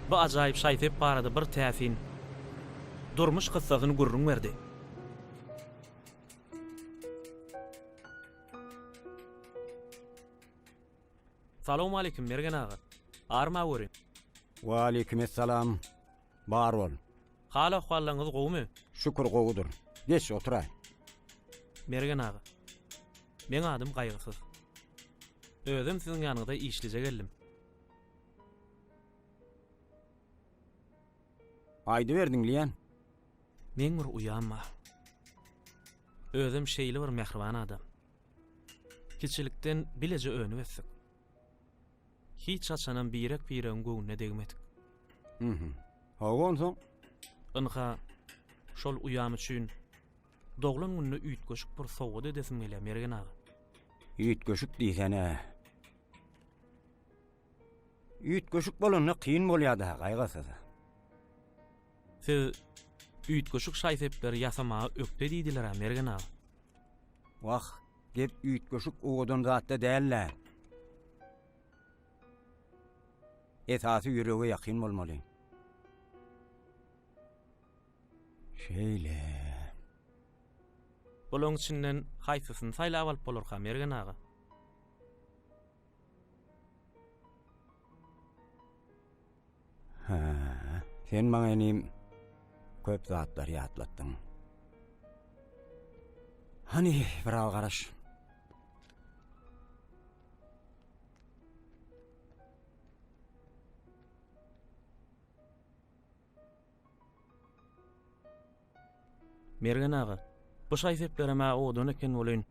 bu ajaýyp şaýtep barady bir täsin durmuş kyssasyny gurrun berdi. Salamu alaykum Mergen ağa. Arma göre. Wa alaykumussalam. Bar bol. Hala halaňyz gowmy? Şükür gowudur. Geç oturay. Mergen ağa. Men adym gaýgysyz. Özüm sizin ýanyňyza işlize geldim. Aýdy berdiň liýen. Men bir uýanma. Özüm şeýle bir mehriban adam. Kiçilikden bileje önüp etdik. Hiç açanan birek göwüne degmedik. Hawan soň? Ynha şol uýam üçin doglan gününe üýt goşup bir sowga edesim gelýär Mergen ağa. Üýt goşup diýsene. Üýt goşuk bolany kyn bolýardy gaýgasyz. Siz üýt goşuk şaýsepler ýasamagy ökde diýdiler Mergen ağa. Wah, gep üýt goşuk oğudan zatda däller. Esasy ýürege ýakyn bolmaly. Şeýle. Bolaň içinden haýsysyny saýlap alyp bolar Mergen ağa. Sen maňa enim köp zatlar ýatlatdyň. Hani birag garaş. Mergen ağa, bu şaýseplerime odan eken bolyn.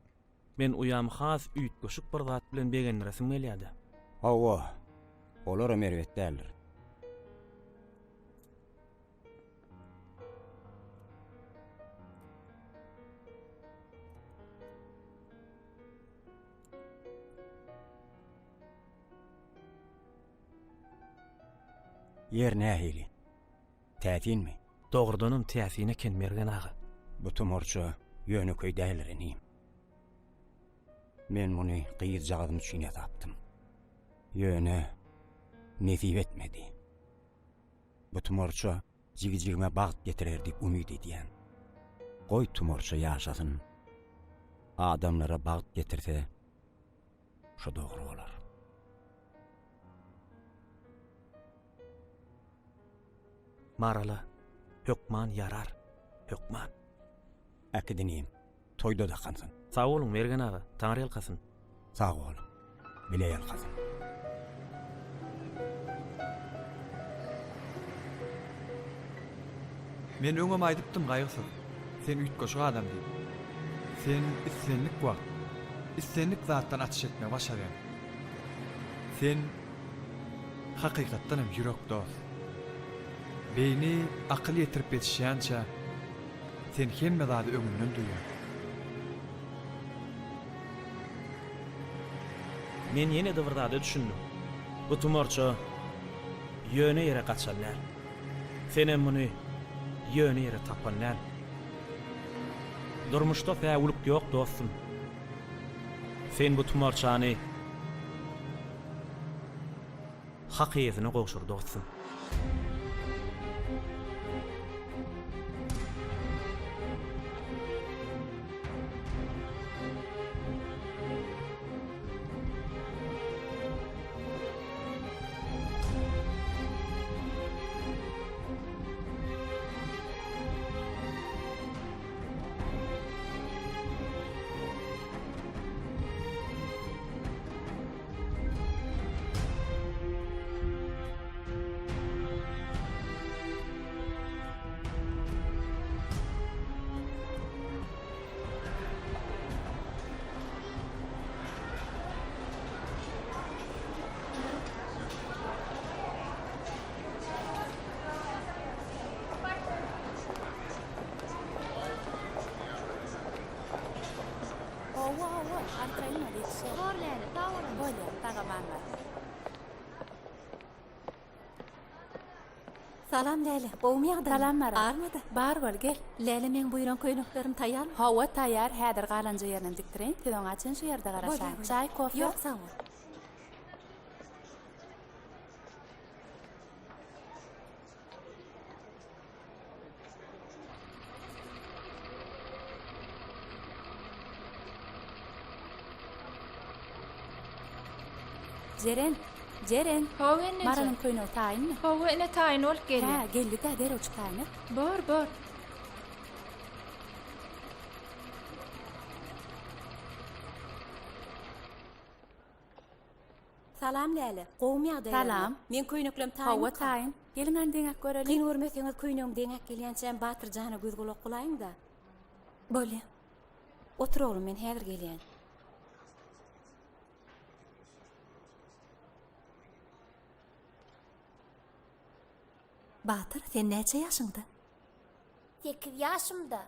Men uýam has üýt goşuk bir zat bilen begenleresim gelýärdi. Hawa, olar merwet däller. Yer nähili? Tätinmi? Dogrudanam täsin eken Mergen ağa. Bu tumorça ýöneköý dälerini. Men muny gyýyz jagdym üçin ýatapdym. Ýöne nesip etmedi. Bu tumorça jigi-jigime bagt getirer diýip umyd edýän. Goý tumorça ýaşasyn. Adamlara bagt getirse, şo dogry bolar. Marala, hökman yarar, hökman. Äkidinim, toyda da kansın. Sağ olun Mergen ağa, Tanrı yalkasın. Sağ ol, bile yalkasın. Men öňem aýdypdym gaýgysyz. Sen üýt goşuk adam diýip. Sen islenlik wagt, islenlik zatdan atış etme başaryan. Sen hakykatdanam ýürek dost. Beyni akıl yetirip yetişýänçä sen hemme zady öňünden duýar. Men ýene de bir zady düşündim. Bu tumorça ýöne ýere gaçanlar. Senem muny ýöne ýere tapanlar. Durmuşda täwülik ýok dostum. Sen bu tumorçany hak ýerine goşur dostum. Salam Leyla, boğmayadı. Salam Mara. Armadı. Bar gel. Leyla men buyuran köynüklerim tayar mı? Hawa tayar, hädir galanca ýerine dikdirin. Tidoň açyn şu ýerde garaşaň. Çay, kofe. Yok sağ ol. Jeren. Hawa ene. Maranyň köýnügi taýynmy? Hawa ene taýyn bolup geldi. Ha, geldi-de derä uçtaýny. Bor. Salam Leyla. Gowmaýady. Salam. Men köýnüklerim taýyn. Hawa taýyn. Geliňen deňek görelim. Qyn görmeseňiz köýnügiň deňek gelýänçä Batyrjana göz gulak bulaýyn da. Bolýar. Otur oğlum, men häzir gelýän. Batır, sen neçe yaşında? 8 yaşımda.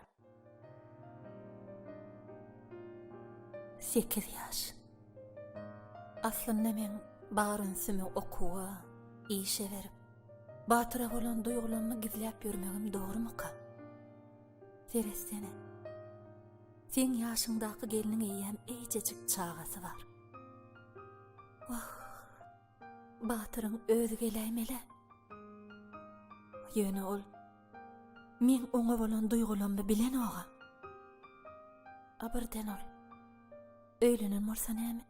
8 yaş. Aslında men barın süme okuwa, işe verip, Batıra bolan duýgularymy gizläp ýörmegim dogrymy-ka? Seressene. Sen ýaşyňdaky geliniň eýem eýjejik çagasy bar. Batyryň özü geleýmeli. Ýöne ol, men oňa bolan duýgularymy bilen oga. Abirden ol, öýlenen bolsa näme?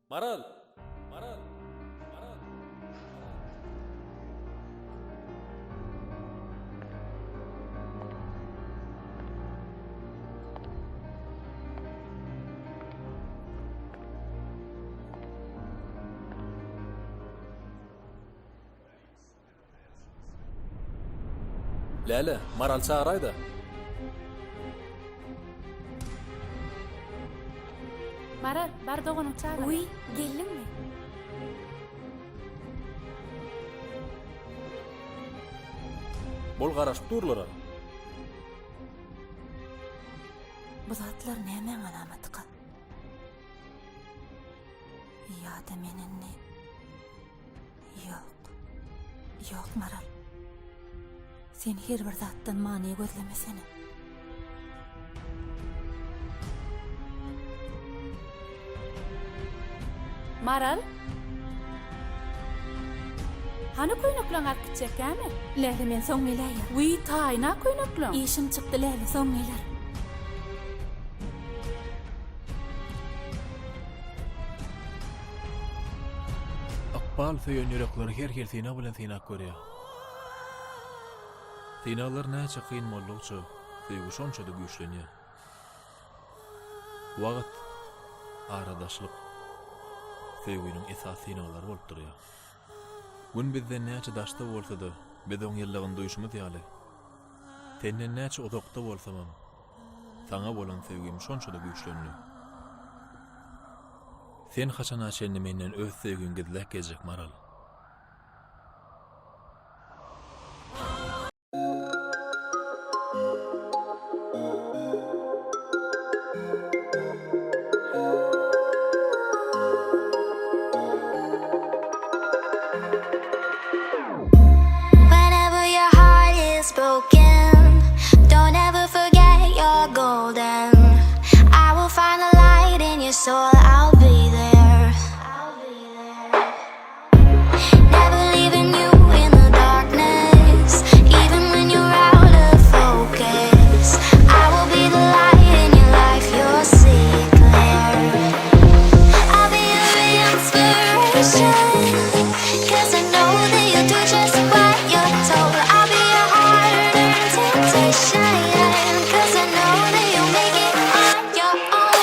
Maral. Lale, Maral çağıraydı. Maral, bar doganyň çağır. Uy, geldinmi? Bol garaşyp durlara. Bu zatlar näme alamatyka? Ýa-da menini? Yok Maral. Sen her bir zatdan many gözlemesene. Maral? Hany köýnekleň alyp gitjekkämi? Leyla men soň gelýär. Wy taýna köýnekleň. İşim çykdy Leyla, soň geler. Bal söýen ýürekleri her sine bilen sinak görýär. Sinalar näçe kyn boldukça, söýgü şonça da güýçlenýär. Wagt, aradaşlyk, söýgüniň esas sinalary bolup durýar. Gün bizden näçe daşda bolsa da, biz oň ýyllagyny duýşmaz ýaly. Senden näçe uzakda bolsamam, sana bolan sevgim şonça da güýçlenýär. Sen haçan açenni menden öz sevgin gidlek gezecek maral. Whenever your heart is broken, don't ever forget you're golden. I will find the light in your soul, I'll be there. Never leaving you in the darkness, even when you're out of focus. I will be the light in your life, you'll see it clear. I'll be your inspiration, 'cause I know that you'll do just what you're told. I'll be your hard-earned temptation, 'cause I know that you'll make it on your own.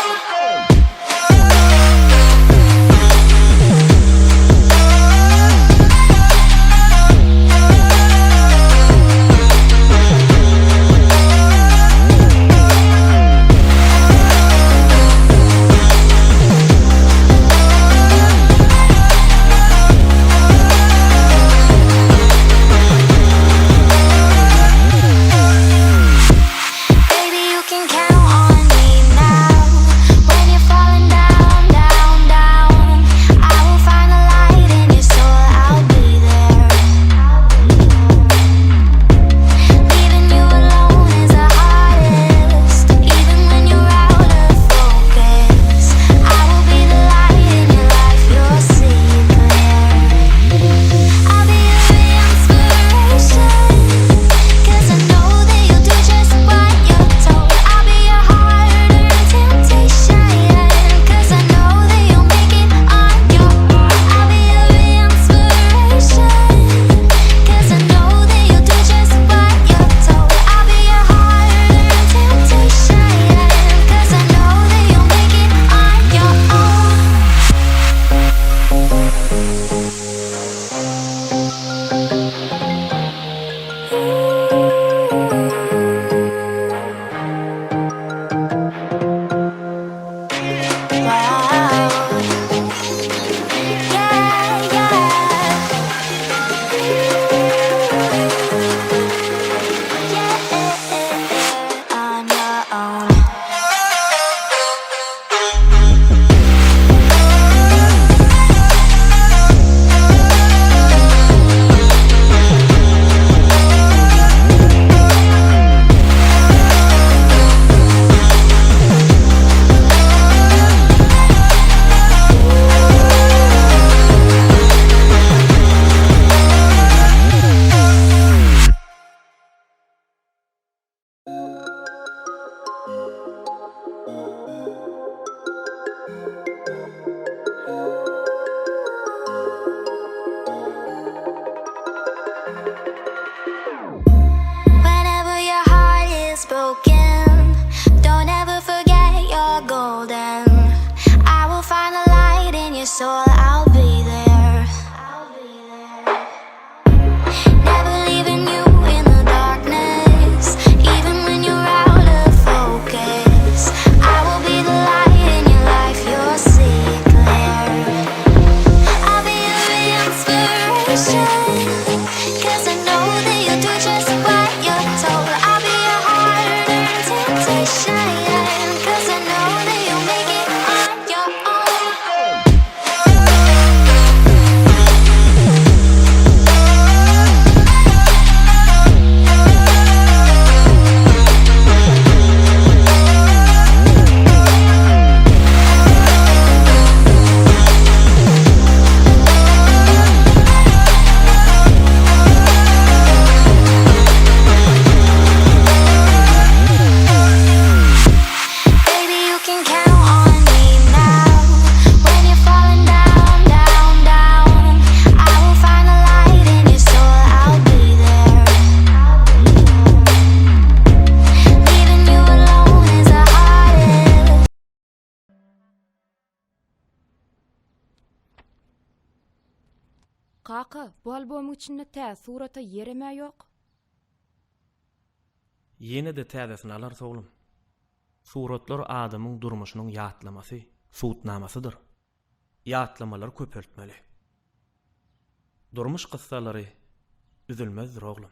Kaka, bu albomyň içinde tä surata yereme yok. Yine de täzesini alar soglum. Suratlar adamyň durmuşynyň ýatlamasy, suutnamasydyr. Ýatlamalar köpeltmeli. Durmuş kıssalary üzülmezdir oglum.